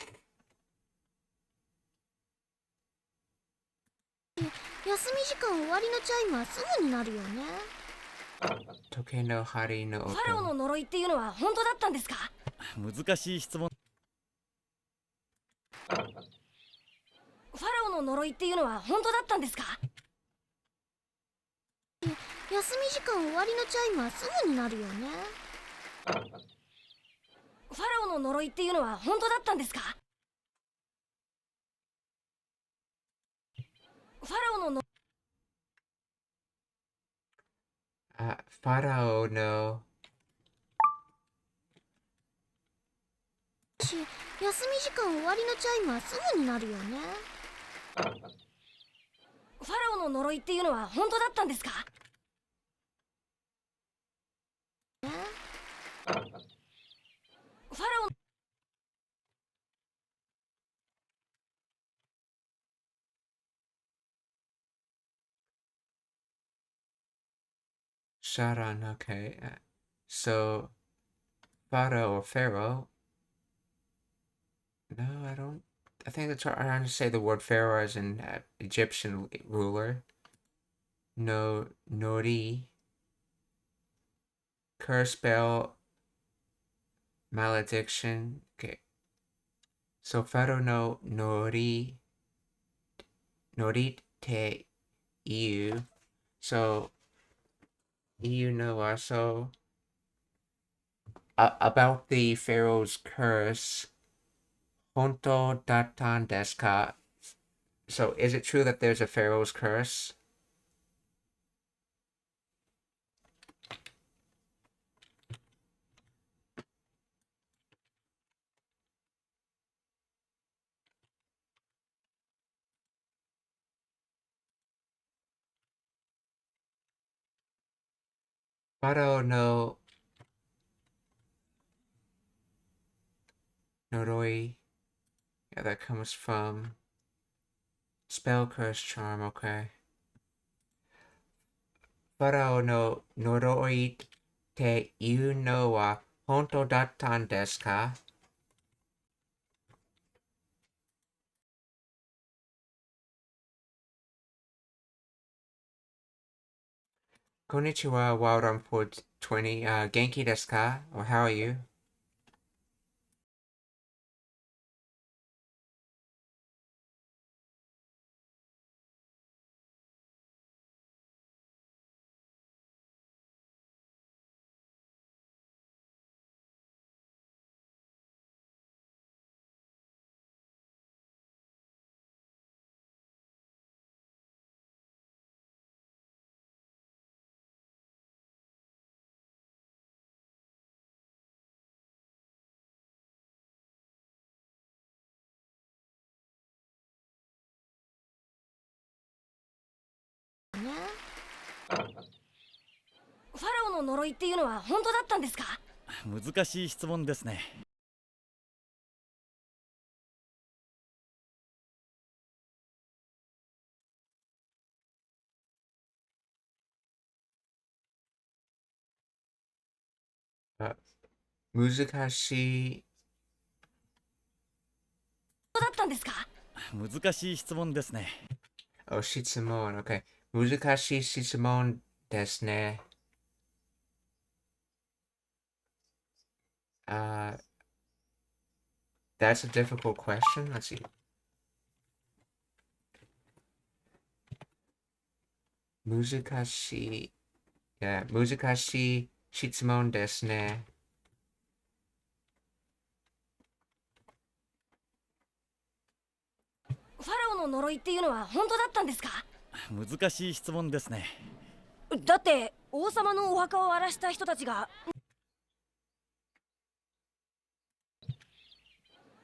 休み時間終わりのチャイムはすぐになるよね。Toke no hari no ファラオ oto. の呪いっていうのは本当だったんですか？難しい質問。ファラオの呪いっていうのは本当だったんですか？休み時間終わりのチャイムはすぐになるよね。ファラオの呪いっていうのは本当だったんですか？ファラオの呪 Farao no. 休み時間終わりのチャイムはすぐになるよね。ファラオの呪いっていうのは本当だったんですか？ファラオ Sharan. Okay. So Pharaoh or Pharaoh. No, I don't. I think that's what I want to say the word Pharaoh as an Egyptian ruler. No, Nori. Curse, spell, malediction. Okay. So Pharaoh no Nori te iu. So iu no also about the Pharaoh's curse. Honto datan desu ka? So is it true that there's a Pharaoh's curse? Pharaoh no Noroi. Yeah, that comes from spell curse charm, okay. Pharaoh no Noroi te iu no wa honto datan desu ka? Konnichiwa, Wildonport 20. Genki desu ka? Or how are you?ファラオの呪いっていうのは本当だったんですか？難しい質問ですね。Muzukashi. 本当だったんですか？難しい質問ですね。Oh, shitsumon. Okay. Muzukashi shitsumon desu ne. Uh, that's a difficult question. Let's see. Muzukashi. Yeah, muzukashi shitsumon desu ne. ファラオの呪いっていうのは本当だったんですか？難しい質問ですね。だって王様のお墓を荒らした人たちが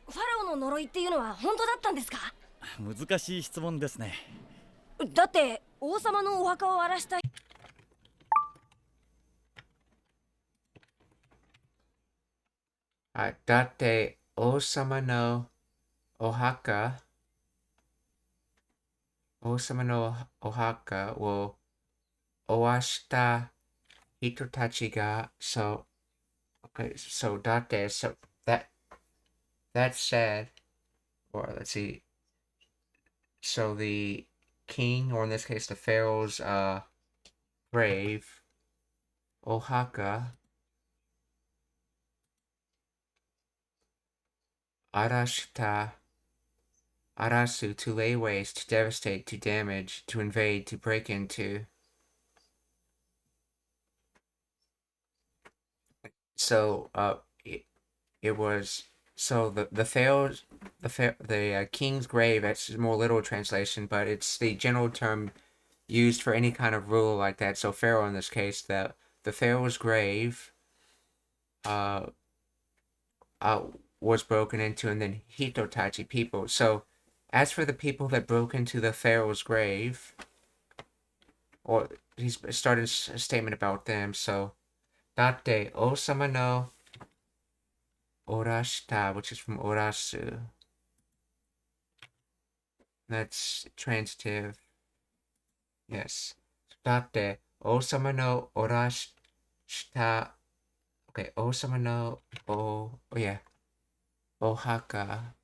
ファラオの呪いっていうのは本当だったんですか？難しい質問ですね。だって王様のお墓を荒らしただって王様のお墓を壊した人たちが、okay, so だって、so that said, or let's see, so the king, or in this case the pharaoh's grave, Ohaka, Arashita, Arasu, to lay waste, to devastate, to damage, to invade, to break into. So it was, so the pharaoh's the king's grave. That's a more literal translation, but it's the general term used for any kind of rule like that. So pharaoh in this case, the pharaoh's grave uh, was broken into, and then Hitotachi people. So as for the people that broke into the pharaoh's grave, or he's started a statement about them. So Date Osama no Orashita, which is from Orasu. That's transitive. Yes. Date Osama no Orashita. Okay, Osama no yeah. Ohaka.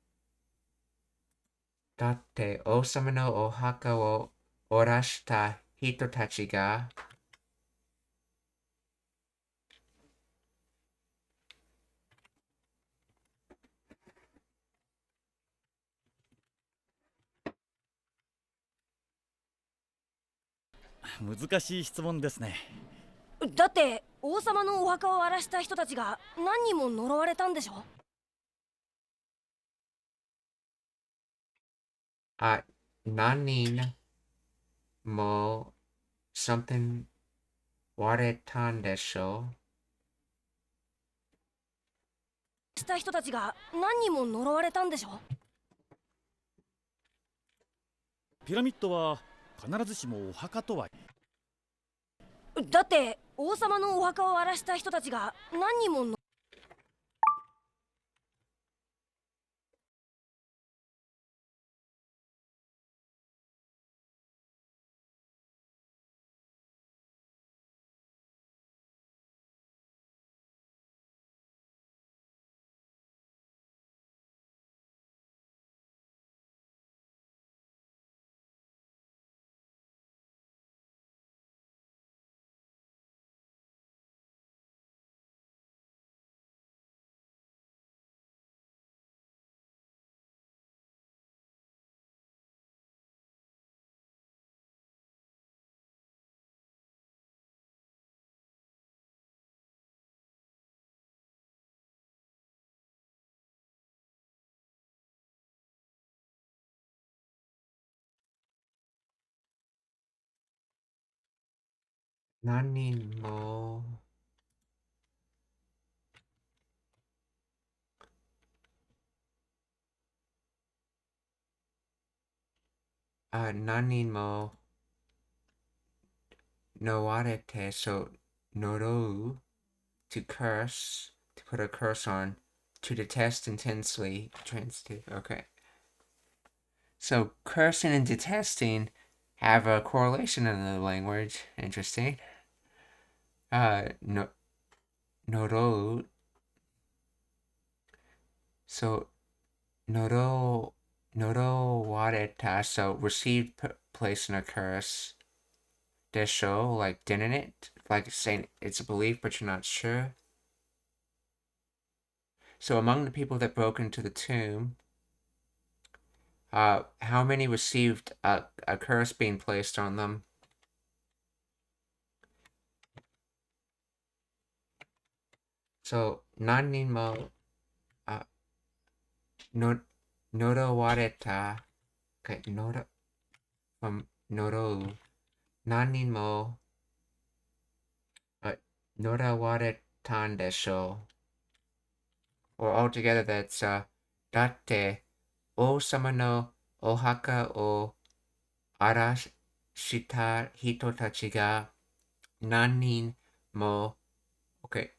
Date Osama no Ohaka wo orashita hitotachi ga難しい質問ですね。だって王様のお墓を荒らした人たちが何人も呪われたんでしょ？nanin mo something waretan desho. した人たちが何人も呪われたんでしょ？ピラミッドは必ずしもお墓とは。だって王様のお墓を荒らした人たちが何人ものNanin mo nanin mo no warete, so norou, to curse, to put a curse on, to detest intensely, transitive. Okay. So cursing and detesting have a correlation in the language. Interesting. No, norou. So noro wareta. So received, place in a curse. Desho, like didn't it? Like saying it's a belief, but you're not sure. So among the people that broke into the tomb, how many received a curse being placed on them? So nanin mo no noro wareta. Okay, noro from noro. Nanin mo norawaretan desho. Or altogether that's だって王様のお墓を荒らした人たちが何人も、OK、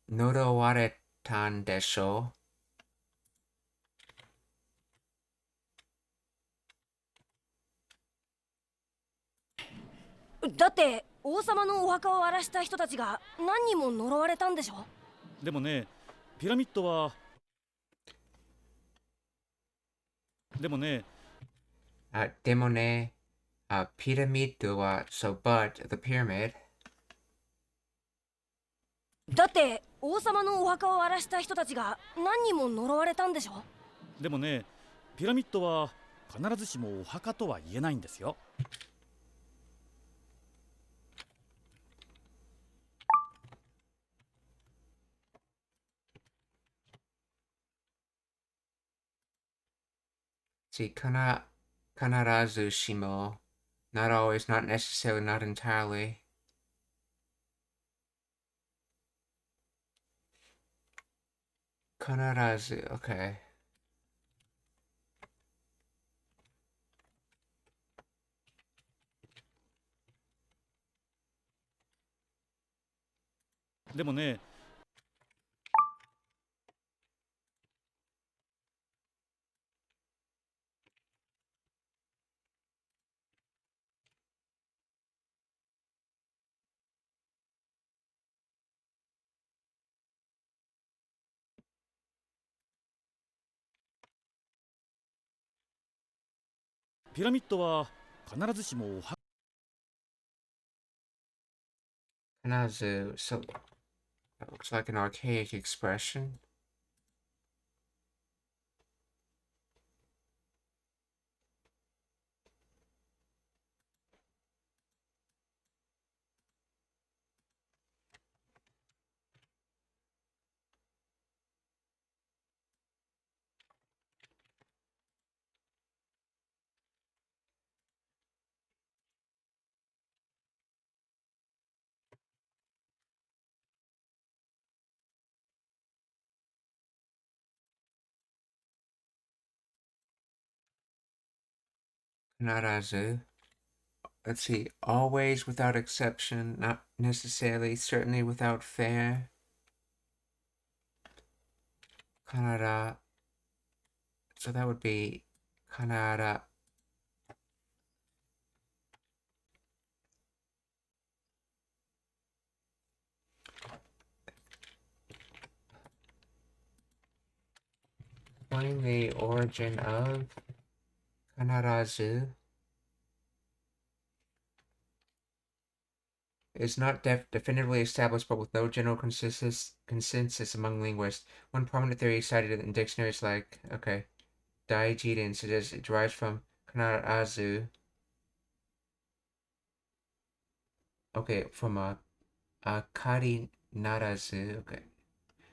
呪われたんでしょう。だって王様のお墓を荒らした人たちが何人も呪われたんでしょ。でもね、ピラミッドはでもね、でもね、ピラミッドは、so but the pyramid だって王様のお墓を荒らした人たちが何人も呪われたんでしょ。でもね、ピラミッドは必ずしもお墓とは言えないんですよ。See, 必ずしも not always, not necessarily, not entirely. 必ず okay. でもね、ピラミッドは必ずしもお墓必ず so that looks like an archaic expression. Narazu. Let's see. Always without exception, not necessarily, certainly without fair. Kanara. So that would be Kanara. Explain the origin of Kanarazu. Is not definitively established, but with no general consensus among linguists. One prominent theory cited in dictionaries like, okay, Daijiden suggests it derives from Kanarazu. Okay, from a Kari Narazu, okay,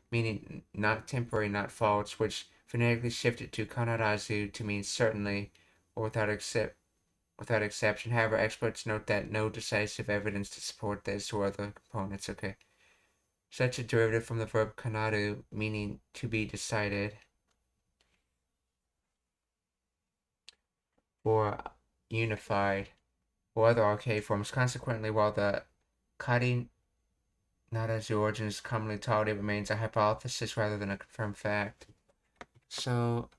meaning not temporary, not false, which phonetically shifted to Kanarazu to mean certainly or without exception. However, experts note that no decisive evidence to support this or other components. Okay. Such a derivative from the verb kanaru, meaning to be decided, or unified, or other archaic forms. Consequently, while the kari narazu origin is commonly taught, it remains a hypothesis rather than a confirmed fact. So,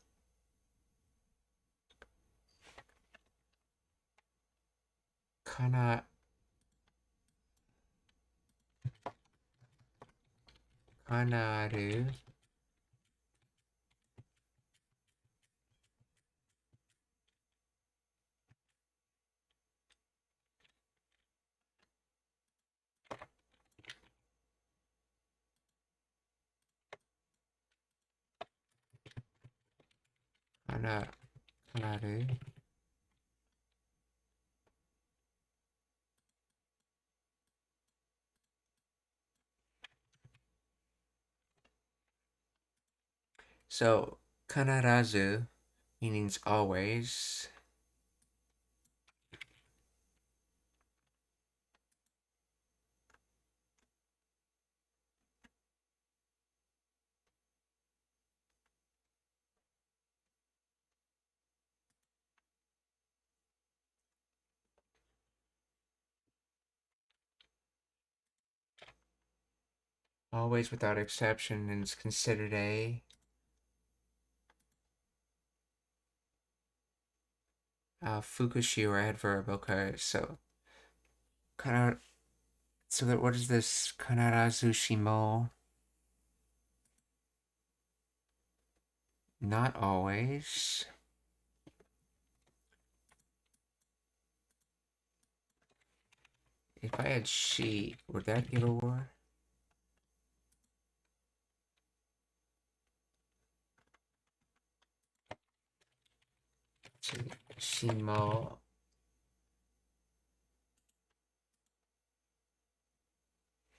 kanaru kanaru So, kanarazu means always. always without exception, and it's considered a Fukushi or adverb. Okay, so what is this kanarazu shimo? Not always. If I had she, would that give a word? Shimo.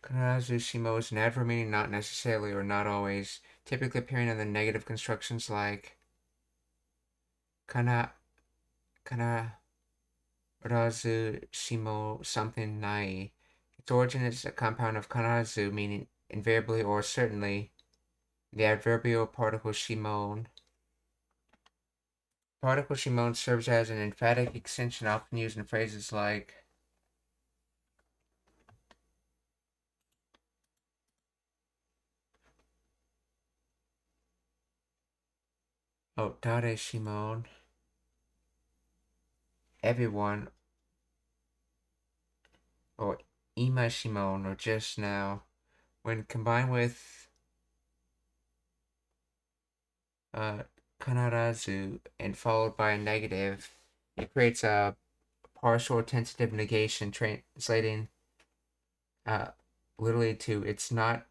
Kanarazu shimo is an adverb meaning not necessarily or not always, typically appearing in the negative constructions like kanarazu shimo something nai. Its origin is a compound of kanarazu meaning invariably or certainly, the adverbial particle shimon. Particle shimon serves as an emphatic extension often used in phrases like Dare shimon, everyone, or ima shimon, or just now. When combined with kanarazu and followed by a negative, it creates a partial tentative negation, translating literally to it's not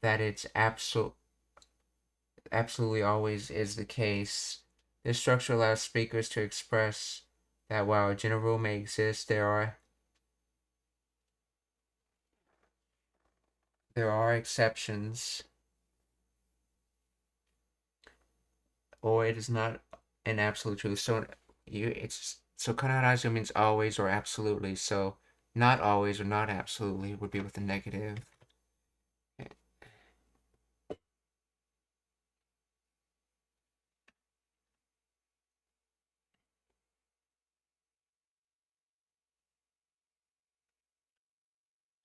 that it's absolutely always is the case. This structure allows speakers to express that while a general rule may exist, there are exceptions, or it is not an absolute truth. So kanarazu means always or absolutely. So not always or not absolutely would be with a negative.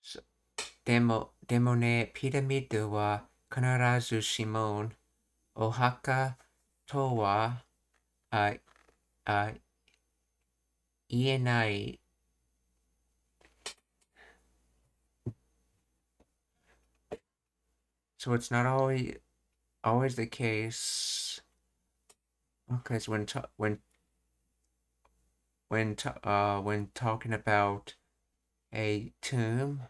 So, でもね、ピラミッドは必ずしもお墓とは言えない。So it's not always the case. Okay, so when talking about a tomb,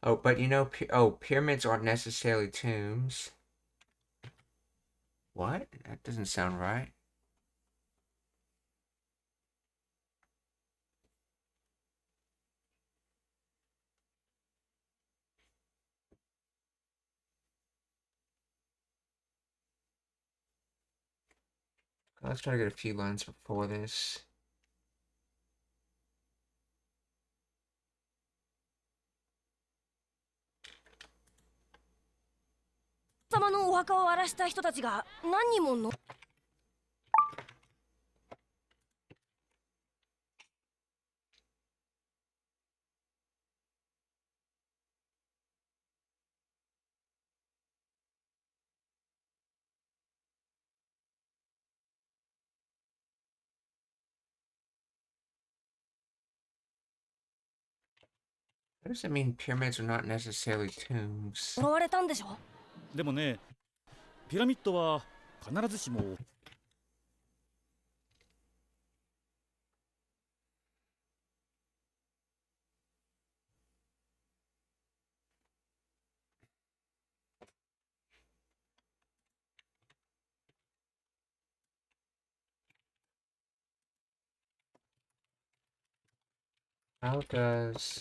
but pyramids aren't necessarily tombs. What? That doesn't sound right. Let's try to get a few lines before this. 様のお墓を荒らした人たちが何人もの。What does it mean pyramids are not necessarily tombs? 呪われたんでしょ。でもね、ピラミッドは必ずしも How does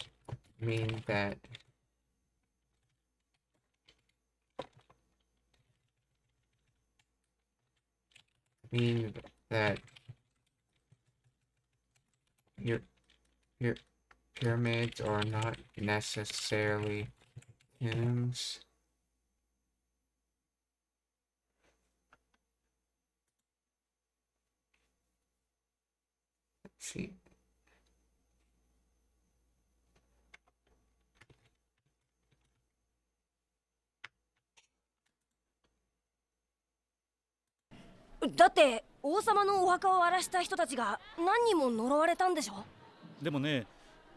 mean that your pyramids are not necessarily tombs? See. ?だって王様のお墓を荒らした人たちが何人も呪われたんでしょ。でもね、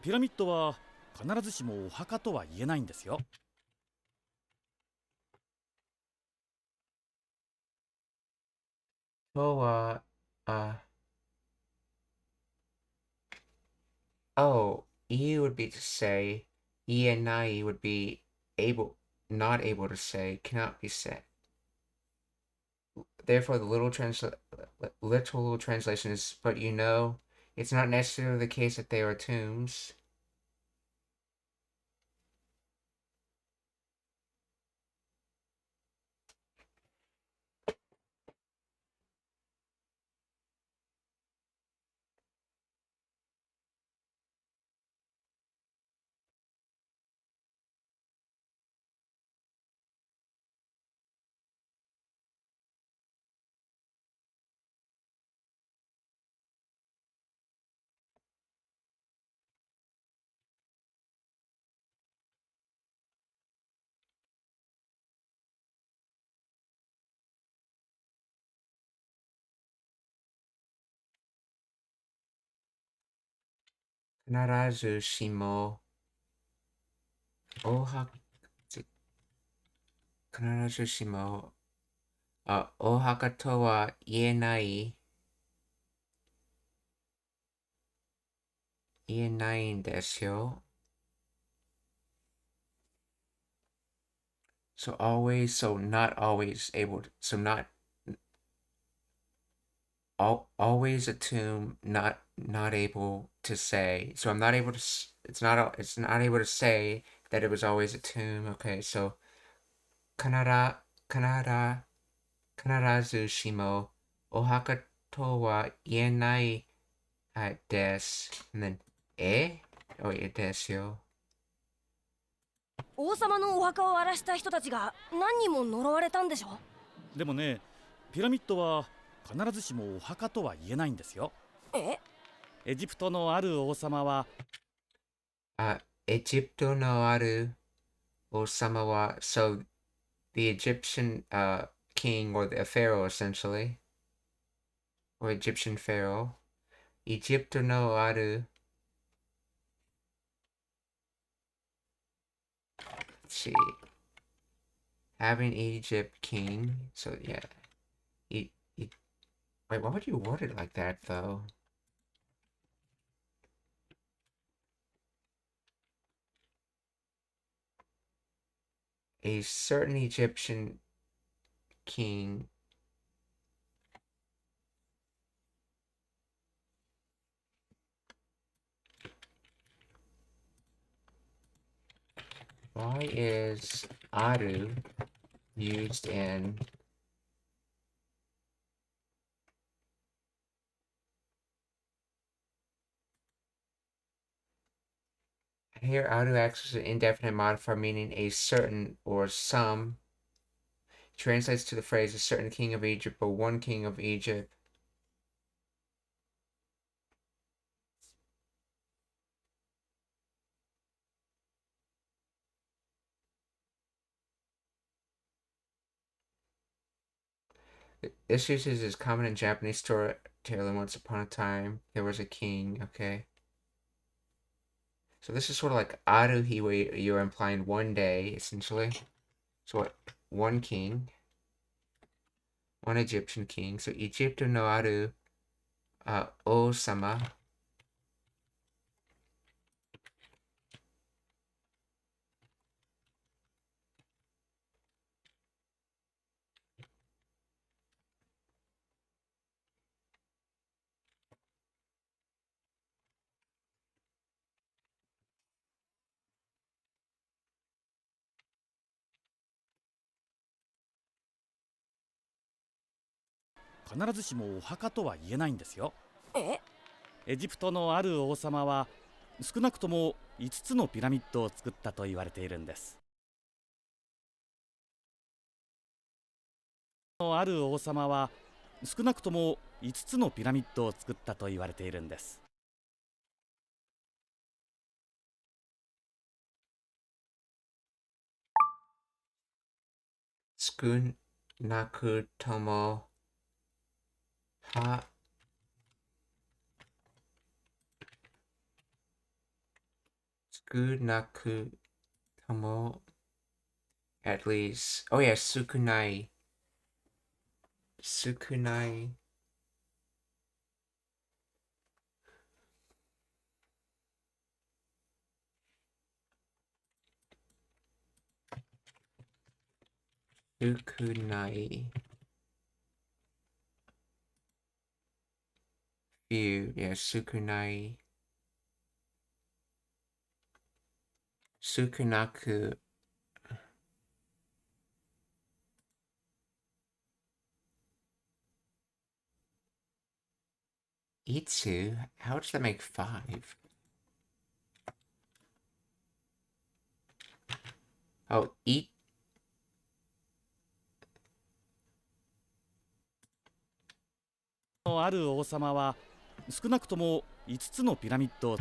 ピラミッドは必ずしもお墓とは言えないんですよ。Oh, oh, E would be to say, E and Nai would be not able to say, cannot be said. Therefore, the literal translation is, but it's not necessarily the case that they are tombs. Narazu shimo oha Narazu shimo ohaka to wa ienaiんですよ. So always, so not always able to, so not always a tomb, not able to say. So I'm not able to. It's not able to say that it was always a tomb. Okay, so kanara kanarazu shimo ohaka to wa ienai desu, and then oh yeah, desu yo. 王様のお墓を荒らした人たちが何人も呪われたんでしょ。でもね、ピラミッドは必ずしもお墓とは言えないんですよ。エジプトのある王様はエジプトのある王様は so the Egyptian king or the pharaoh essentially, or Egyptian pharaoh. エジプトのある let's see, having Egypt king, so yeah. Wait, why would you word it like that though? A certain Egyptian king why is Aru used in here? Aru acts as an indefinite modifier meaning a certain or some. Translates to the phrase a certain king of Egypt or one king of Egypt. This usage is common in Japanese storytelling. Once upon a time, there was a king. Okay. So this is sort of like Aruhi, where you're implying one day, essentially. So what? One king. One Egyptian king. So Egypto no Aru O-sama.必ずしもお墓とは言えないんですよ。エジプトのある王様は少なくとも5つのピラミッドを作ったと言われているんです。ある王様は少なくとも5つのピラミッドを作ったと言われているんです。なくともは少なくとも at least. Oh yeah, 少ない。少ない。少ない。few. Yeah, 少ない。少なく。いつ How does that make 5? Oh, ある王様は少なくとも5つのピラミッドを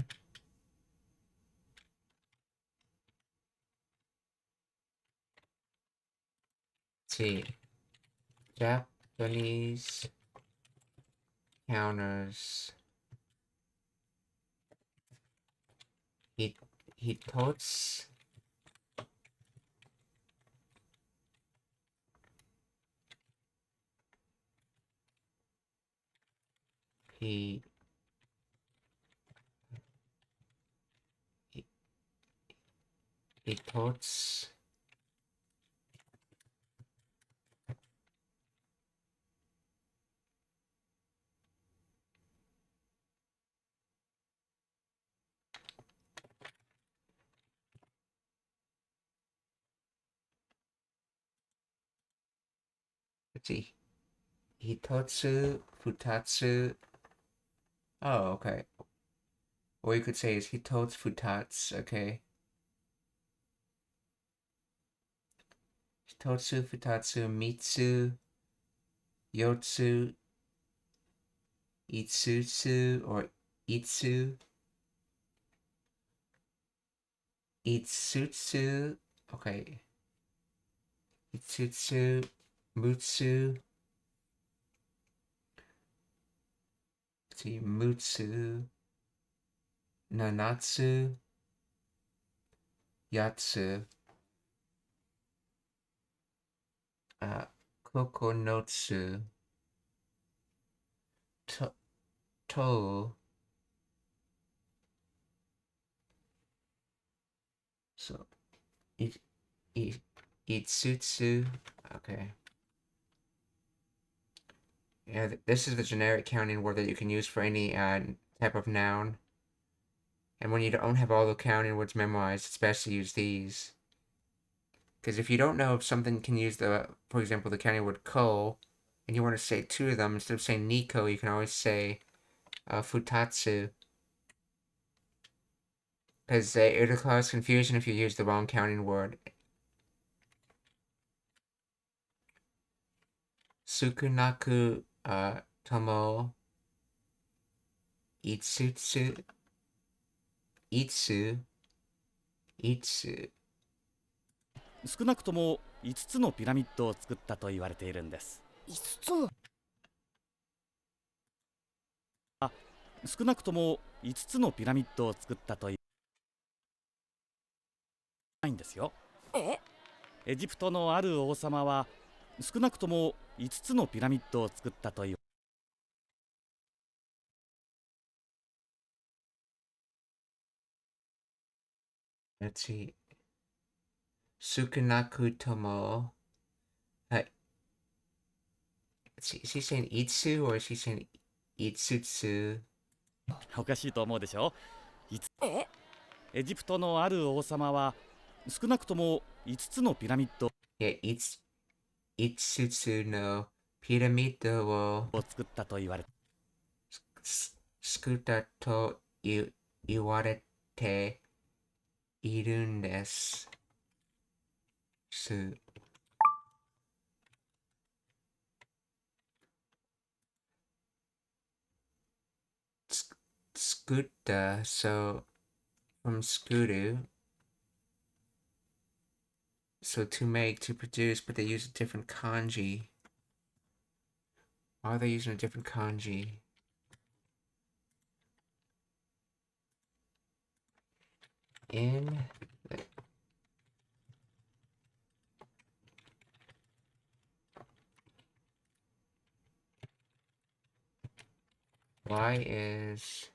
Japanese counters. 一つひ一つ一つ二つ Oh, okay. Or you could say is一つ二つ Okay. 一つ二つ三つ四つ五つ or 五つ五つ Okay. 五つ六つ六つ七つ八つ9つと So, 五つ Okay. Yeah, this is the generic counting word that you can use for any type of noun. And when you don't have all the counting words memorized, it's best to use these. Because if you don't know if something can use for example, the counting word ko, and you want to say two of them, instead of saying Nico, you can always say futatsu. Because it'll cause confusion if you use the wrong counting word. Sukunaku tomo itsutsu itsu 少なくとも5つのピラミッドを作ったと言われているんです。5つも。少なくとも5つのピラミッドを作ったと言われてないんですよ。エジプトのある王様は少なくとも5つのピラミッドを作ったと言われている。Let's see. Sukunaku tomo. Let's see. Is he saying itsu or is he saying itsutsu? おかしいと思うでしょ。エジプトのある王様は少なくとも5つのピラミッド Yeah, itsutsu no ピラミッドを作ったと言われて作ったと言われているんです。作った so from 作る So to make, to produce, but they use a different kanji. Why are they using a different kanji? In the why is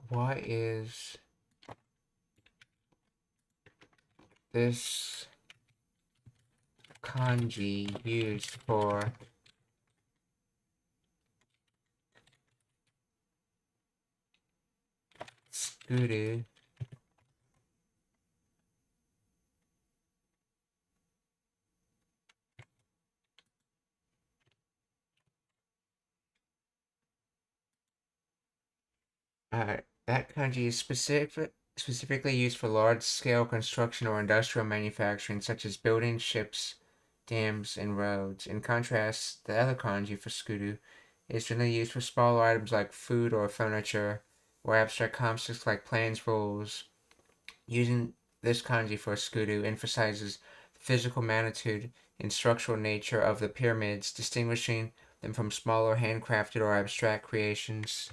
why is this kanji used for skuru? That kanji is specifically used for large-scale construction or industrial manufacturing, such as building ships, dams, and roads. In contrast, the other kanji for skuru is generally used for smaller items like food or furniture, or abstract concepts like plans, rules. Using this kanji for skuru emphasizes the physical magnitude and structural nature of the pyramids, distinguishing them from smaller handcrafted or abstract creations.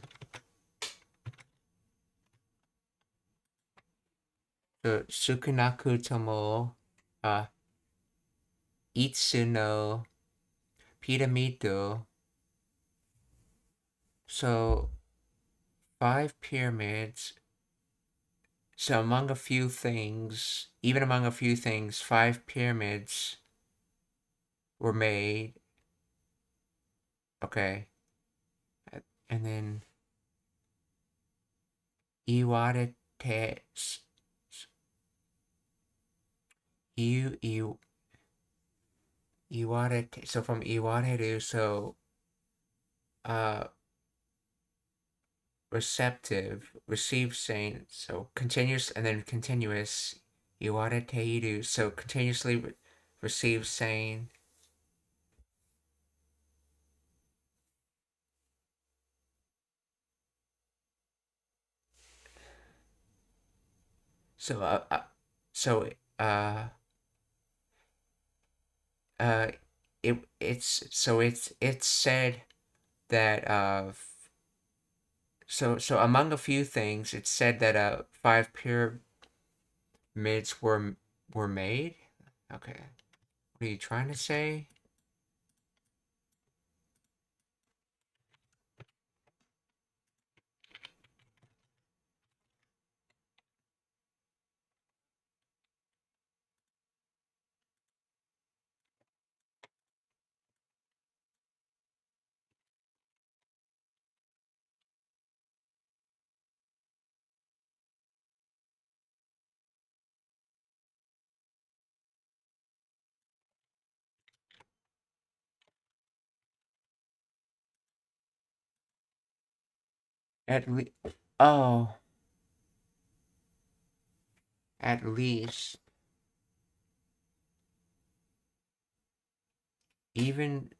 So, Sukunaku tomo, Itsu no Pyramid. So, 5 pyramids. So, among a few things, even among a few things, 5 pyramids were made. Okay. And then, Iwarete. Iwarete. So, from Iwareru, so, receptive, receive saying, so continuous and then continuous. Iwareteiru, so continuously receive saying. So so uh it's said that so among a few things it's said that 5 pyramids were made. Okay, what are you trying to say? At least, oh, at least, even,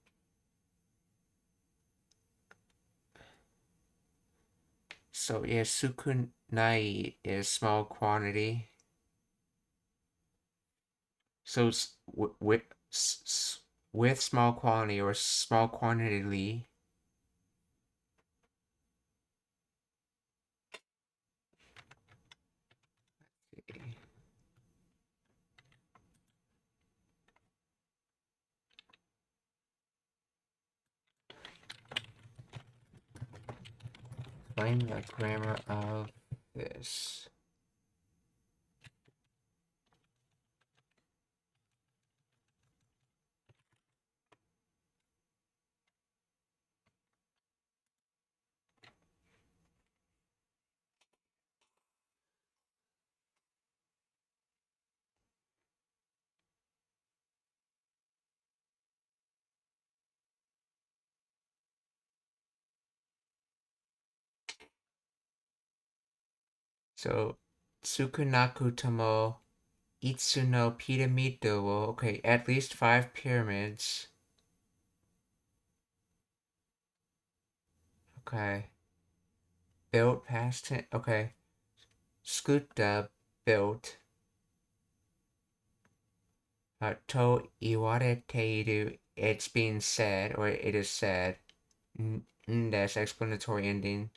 so yeah, sukunai is small quantity. So with small quantity or small quantity. Explain the grammar of this. So, Tsukunaku Tomo Itsu no Piramido wo, okay, at least 5 pyramids. Okay. Built past it, okay. Skuta built. To iwareteiru, it's being said, or it is said. Dash explanatory ending.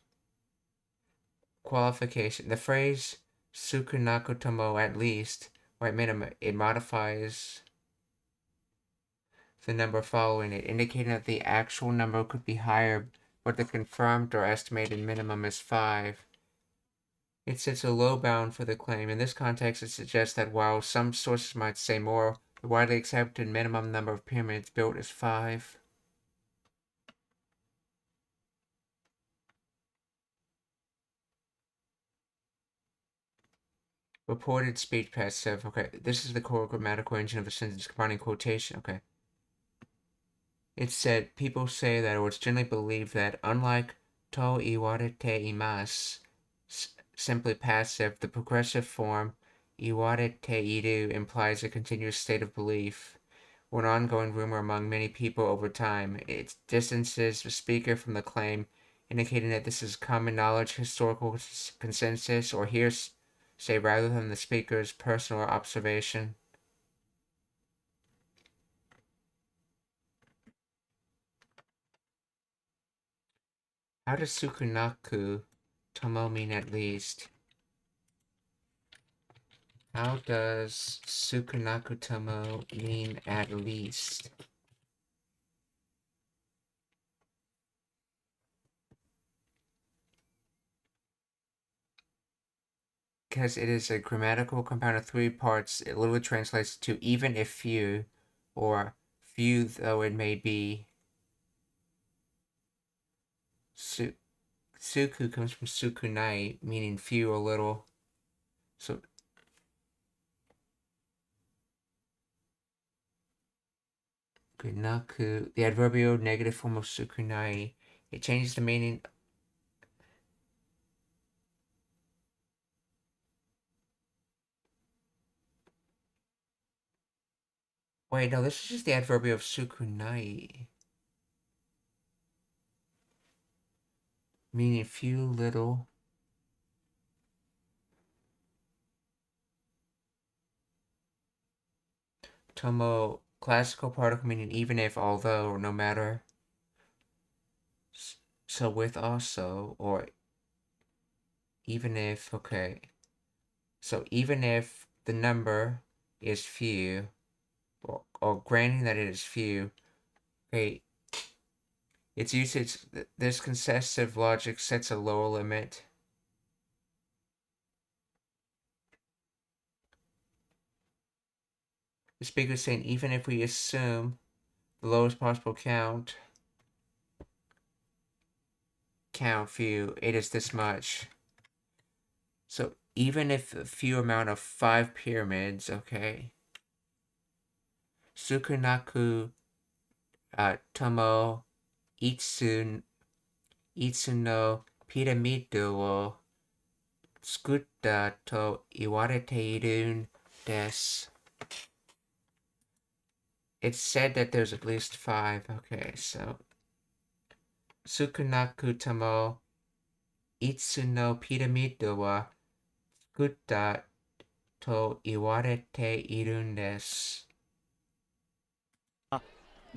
Qualification. The phrase Tsukunaku Tomo at least, or at minimum, it modifies the number following it, indicating that the actual number could be higher, but the confirmed or estimated minimum is 5. It sets a low bound for the claim. In this context, it suggests that while some sources might say more, the widely accepted minimum number of pyramids built is 5. Reported speech passive. Okay, this is the core grammatical engine of a sentence combining quotation. Okay. It said, people say that, or it's generally believed that, unlike to iwarete imasu, simply passive, the progressive form iwarete iru implies a continuous state of belief, or an ongoing rumor among many people over time. It distances the speaker from the claim, indicating that this is common knowledge, historical consensus, or hearsay rather than the speaker's personal observation. How does Tsukunaku Tomo mean at least? How does Tsukunaku Tomo mean at least? Because it is a grammatical compound of 3 parts, it literally translates to even if few, or few though it may be. Suku comes from sukunai, meaning few or little. So Naku, the adverbial negative form of sukunai, it changes the meaning. Wait, no, this is just the adverbial of sukunai. Meaning few, little. Tomo, classical particle meaning even if, although, or no matter. So with also, or even if, okay. So even if the number is few, or granting that it is few, okay, its usage, this concessive logic sets a lower limit. The speaker is saying even if we assume the lowest possible count few, it is this much. So even if a few amount of 5 pyramids, okay, Tsukunaku Tomo Itsu no piramido wo tsukutta to iwarete irun desu. It's said that there's at least 5. Okay, so Tsukunaku Tomo Itsu no piramido wa tsukutta to iwarete irun desu.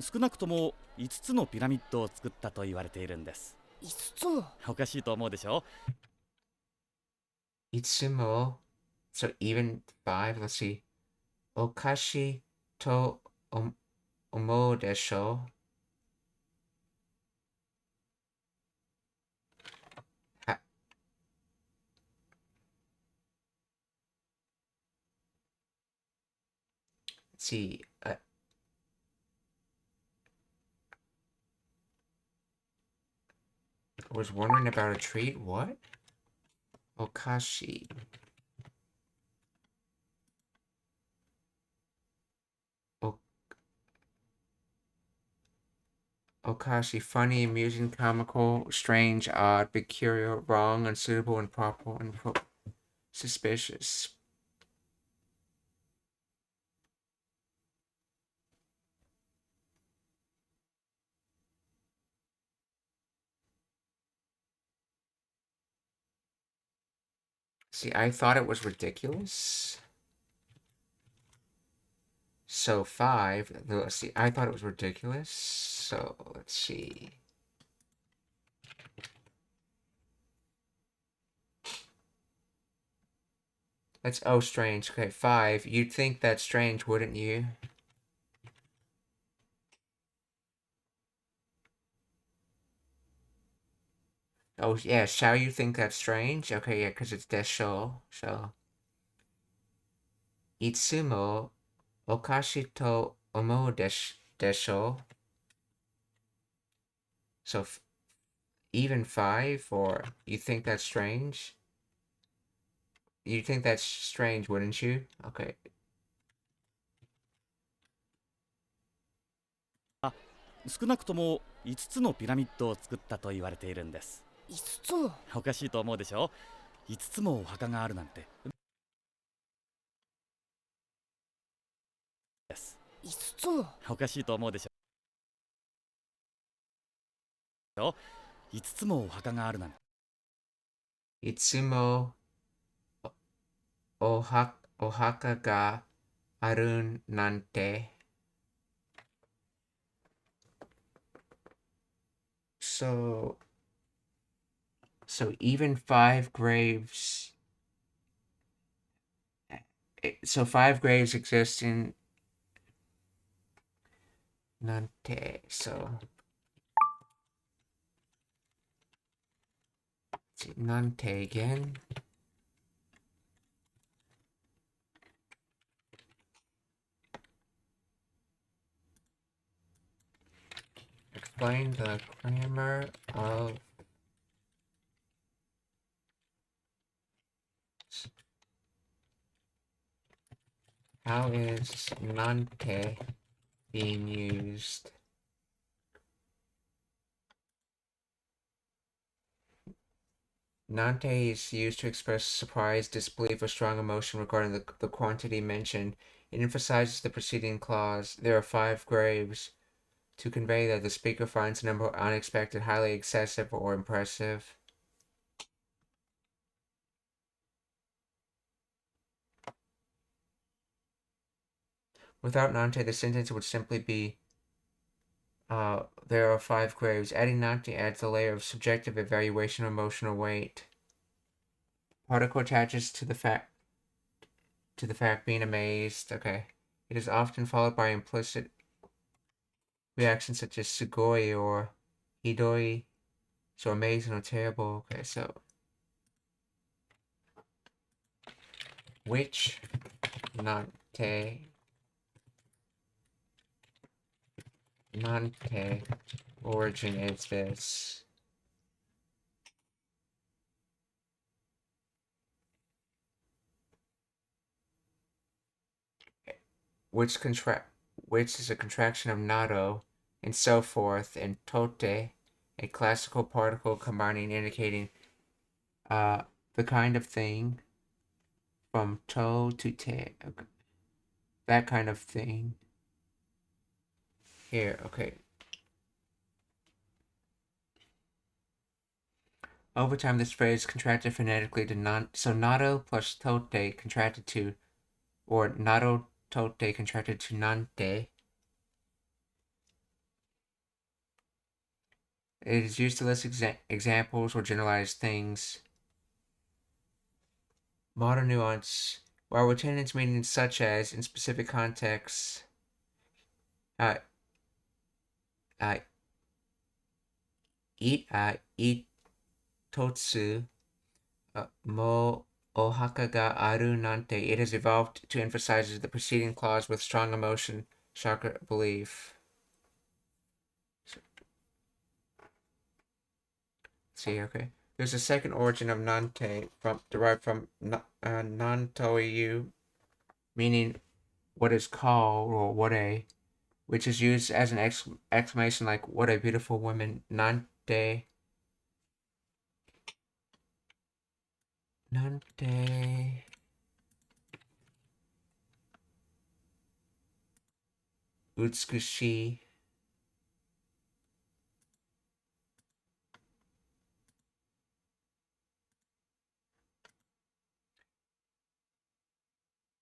少なくとも5つのピラミッドを作ったと言われているんです。5つも。おかしいと思うでしょ。5つも so even 5, let's see. おかしいと思うでしょ。Let's see. I was wondering about a treat. What? Okashi. Okashi. Funny, amusing, comical, strange, odd, peculiar, wrong, unsuitable, improper. suspicious. See, I thought it was ridiculous. So 5, let's see, I thought it was ridiculous. So let's see. That's, oh, strange. Okay, 5. You'd think that's strange, wouldn't you? Oh, yeah, shall you think that's strange? Okay, yeah, because it's desho. So. Itsumo okashi to omou desho. So, even 5, or you think that's strange? You think that's strange, wouldn't you? Okay. 少なくとも5つのピラミッドを作ったと言われているんです。5つも。おかしいと思うでしょ。5つもお墓があるなんて。5つも。おかしいと思うでしょ。5つもお墓があるなんて。いつもお墓があるなんて。So even 5 graves. So 5 graves exist in Nante. So let's see, Nante again. Explain the grammar of how is Nante being used. Nante is used to express surprise, disbelief, or strong emotion regarding the quantity mentioned. It emphasizes the preceding clause. There are 5 graves, to convey that the speaker finds the number unexpected, highly excessive, or impressive. Without Nante, the sentence would simply be, there are 5 graves. Adding Nante adds a layer of subjective evaluation or emotional weight. Particle attaches to the fact being amazed. Okay. It is often followed by implicit reactions such as sugoi or hidoi. So amazing or terrible. Okay, so which Nante origin is this? Which is a contraction of nado, and so forth, and tote, a classical particle combining indicating the kind of thing, from to te, that kind of thing. Here, okay. Over time, this phrase contracted phonetically to so nado plus tote contracted to, or nado tote contracted to nante. It is used to list examples or generalize things. Modern nuance, while retaining its meaning such as, in specific contexts, itotsu mo ohaka ga aru nante, it has evolved to emphasize the preceding clause with strong emotion, shock, or belief. See, okay. There's a second origin of nante derived from nantoiyu, meaning what is called, or what a, which is used as an exclamation like what a beautiful woman. Nante なんて美しい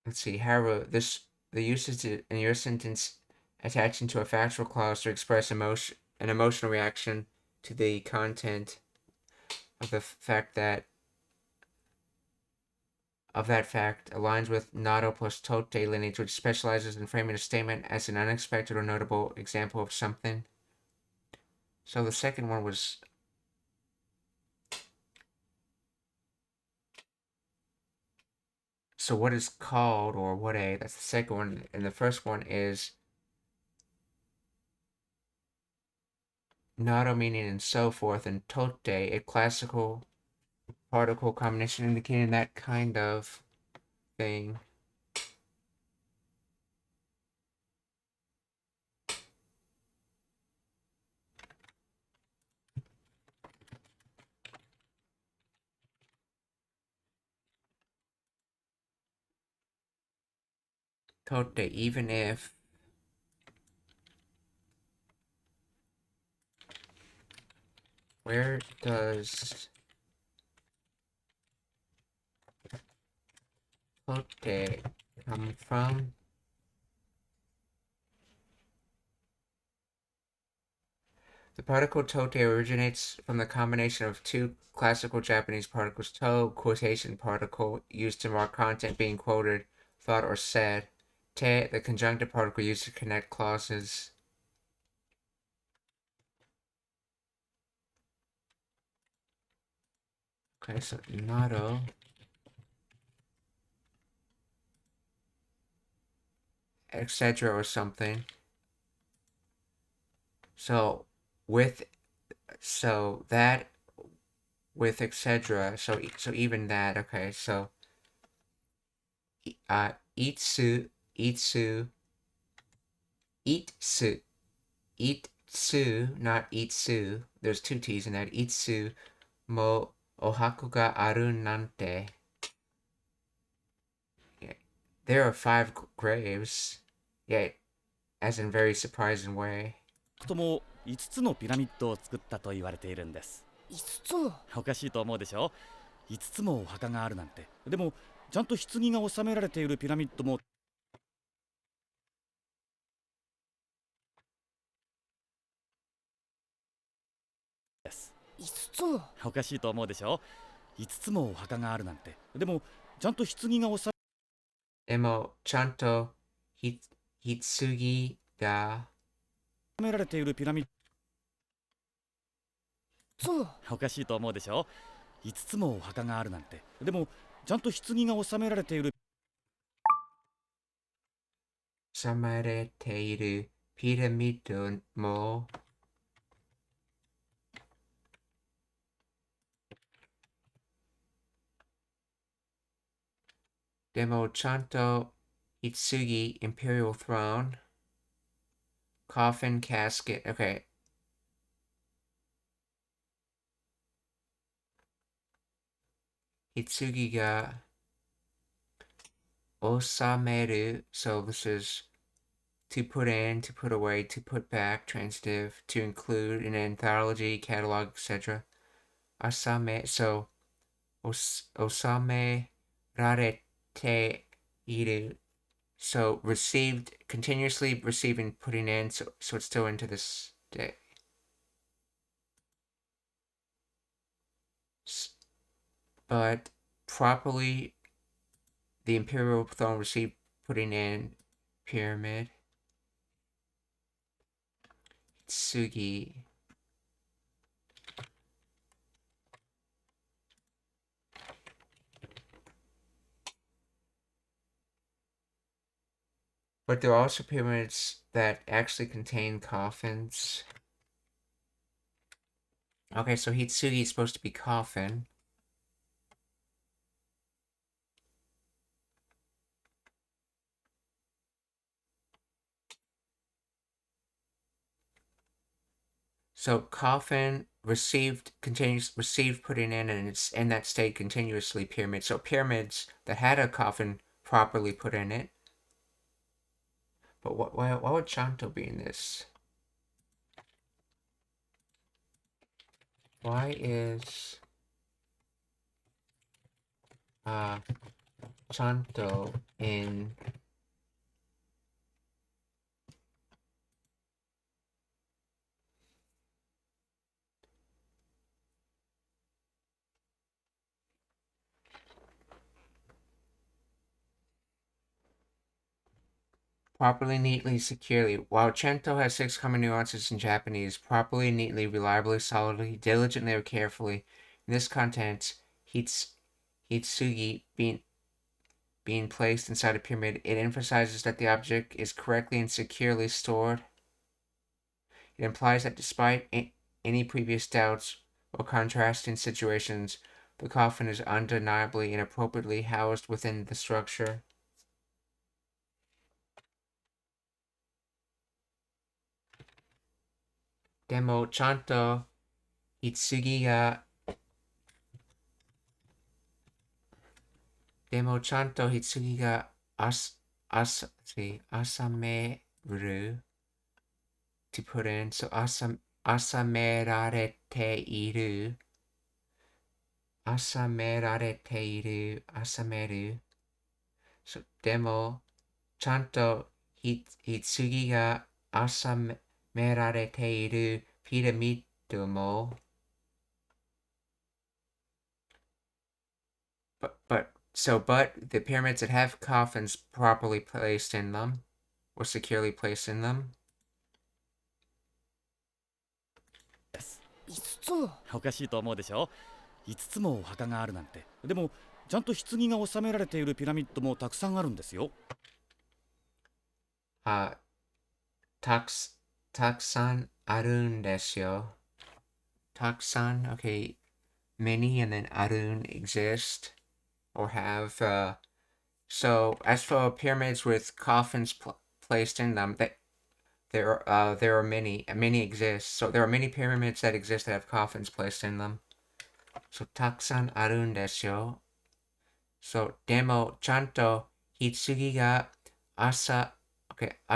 Let's see. However, the usage in your sentence attaching to a factual clause to express an emotional reaction to the content of the fact that that fact aligns with Nato plus Tote lineage, which specializes in framing a statement as an unexpected or notable example of something. So the second one was so what is called or what a, that's the second one, and the first one is Nato meaning and so forth, and Tote, a classical particle combination indicating that kind of thing. Tote, even if where does Tote come from? The particle tote originates from the combination of two classical Japanese particles, to, quotation particle, used to mark content being quoted, thought, or said, te, the conjunctive particle used to connect clauses. Okay, so nato, etc. or something. So that with etc. So even that. Okay, so itsu, itsu, itsu, itsu, not itsu. There's two T's in that. Itsu mo ohaku ga aru nante. Yeah. There are 5 graves. Yeah, as in very surprising way. とも5つのピラミッドを作ったと言われているんです。5つも。おかしいと思うでしょ。5つもお墓があるなんて。でもちゃんと棺が収められているピラミッドもです。5つも。おかしいと思うでしょ。5つもお墓があるなんて。でもちゃんと棺が収でもちゃんと棺がめられているピラミッドも。おかしいと思うでしょ。5つもお墓があるなんて。でもちゃんと棺が収められている収められているピラミッドもでもちゃんと棺 Imperial Throne Coffin Casket Okay Hitsugi ga osameru. So this is to put in, to put away, to put back, transitive, to include in an anthology, catalog, etc. Asame, so osame rarete iru. So received, continuously receiving, putting in, so it's still into this day. But properly, the Imperial Throne received, putting in pyramid. Sugi. But there are also pyramids that actually contain coffins. Okay, so Hitsugi is supposed to be coffin. So coffin received putting in, and it's in that state continuously. Pyramid. So pyramids that had a coffin properly put in it. But why would Chanto be in this? Why is Chanto in properly, neatly, securely? While Chanto has 6 common nuances in Japanese, properly, neatly, reliably, solidly, diligently, or carefully. In this context, Hitsugi being placed inside a pyramid, it emphasizes that the object is correctly and securely stored. It implies that despite any previous doubts or contrasting situations, the coffin is undeniably and appropriately housed within the structure. Demo chanto hitsugi ga asameru to put in. So asameru. So demo chanto hitsugi ga asamerarete iru piramiddo mo. But the pyramids that have coffins properly placed in them, or securely placed in them. 5つも。おかしいと思うでしょ。5つもお墓があるなんて。でもちゃんと棺が収められているピラミッドもたくさんあるんですよ。たくさんあるんですよ。たくさん okay, many, and then arun exist or have. So as for pyramids with coffins placed in them, there are many exist. So there are many pyramids that exist that have coffins placed in them. So たくさんあるんですよ。So でもちゃんと棺が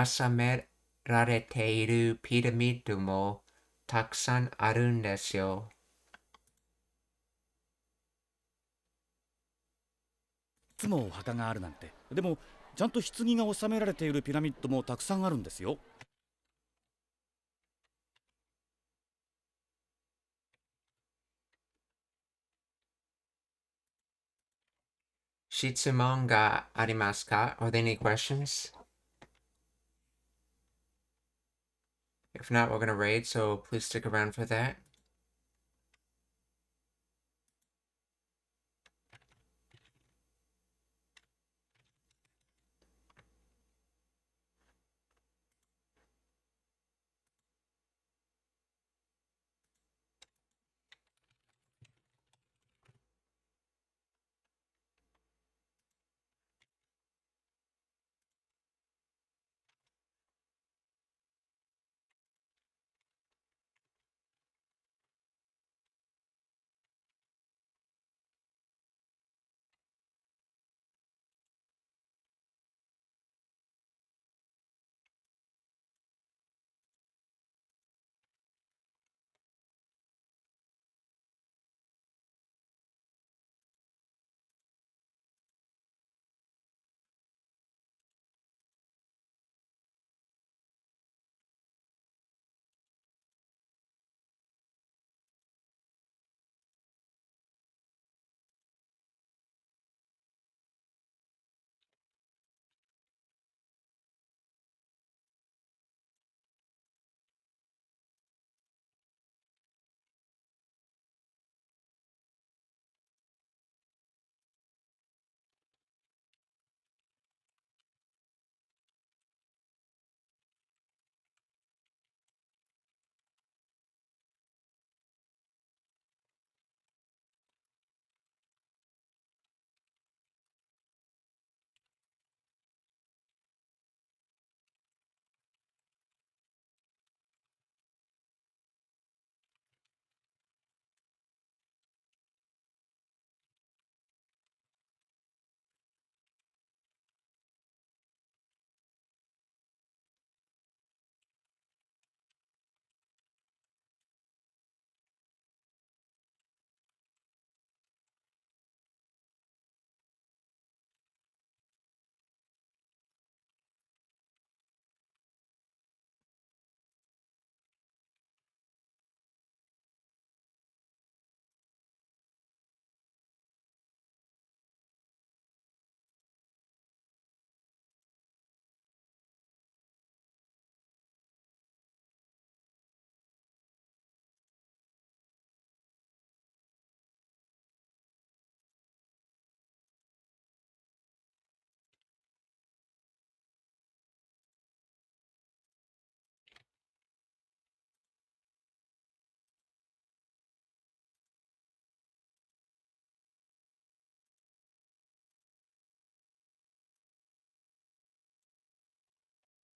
収められているピラミッドもたくさんあるんですよ。いつもお墓があるなんて。でもちゃんと棺が収められているピラミッドもたくさんあるんですよ。質問がありますか? Are there any questions? If not, we're going to raid, so please stick around for that.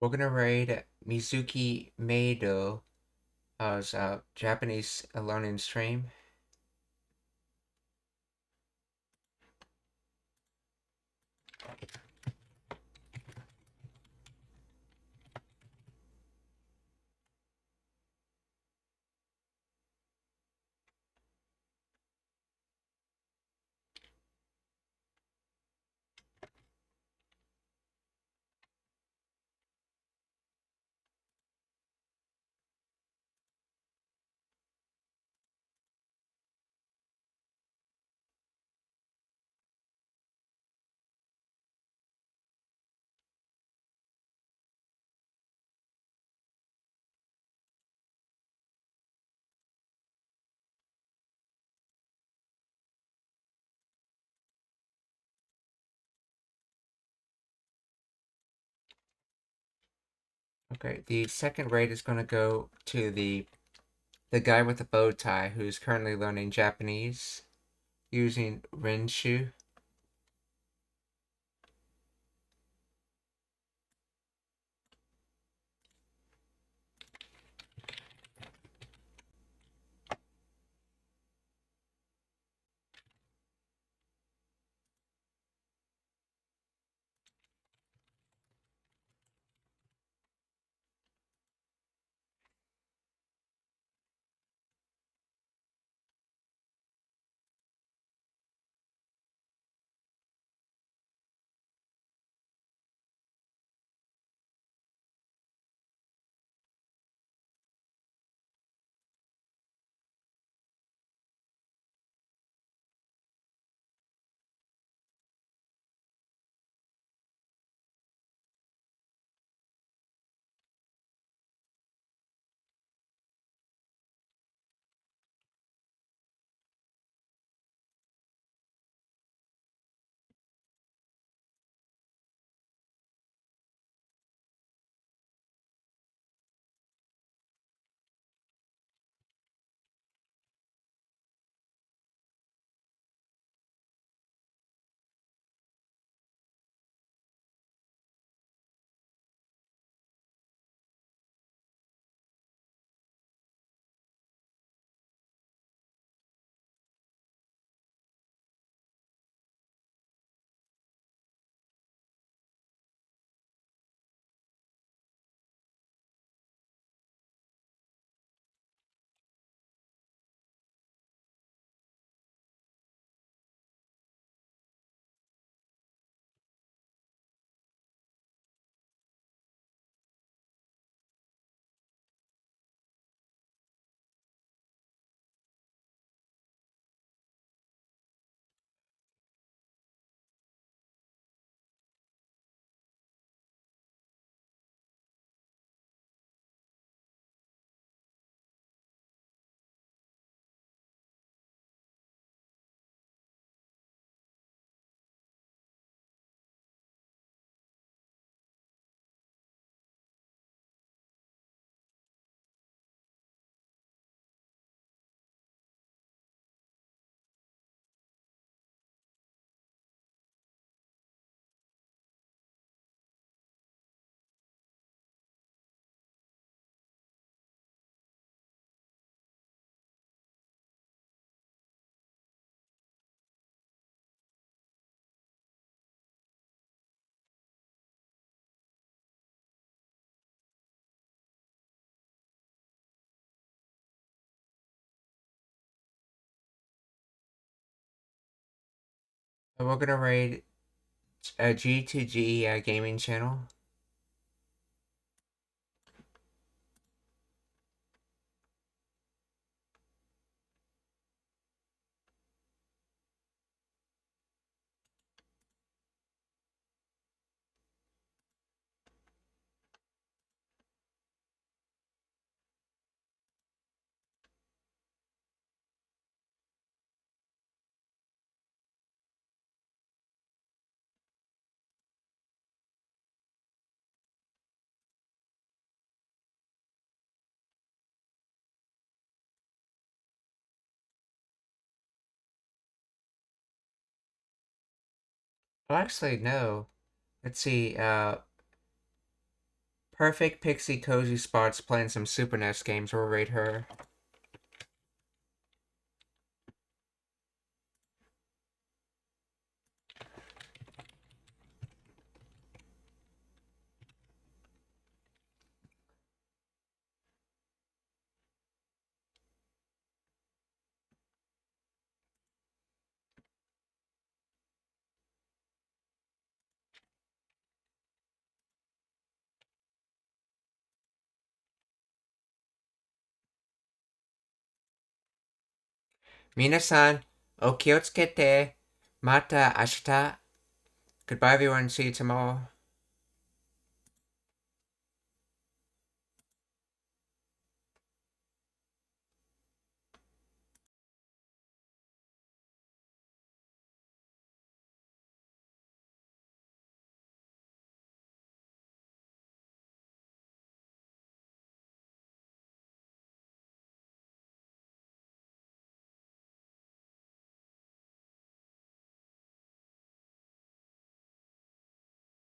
we're gonna read Mizuki Meido as a Japanese learning stream. Okay, the second raid is going to go to the guy with the bow tie who's currently learning Japanese using Renshu. And we're gonna raid a G2G gaming channel. Oh, actually, no. Let's see. Perfect pixie cozy spots playing some Super NES games will rate her. Minasan, o kyotsukete. Mata ashita. Goodbye everyone, see you tomorrow.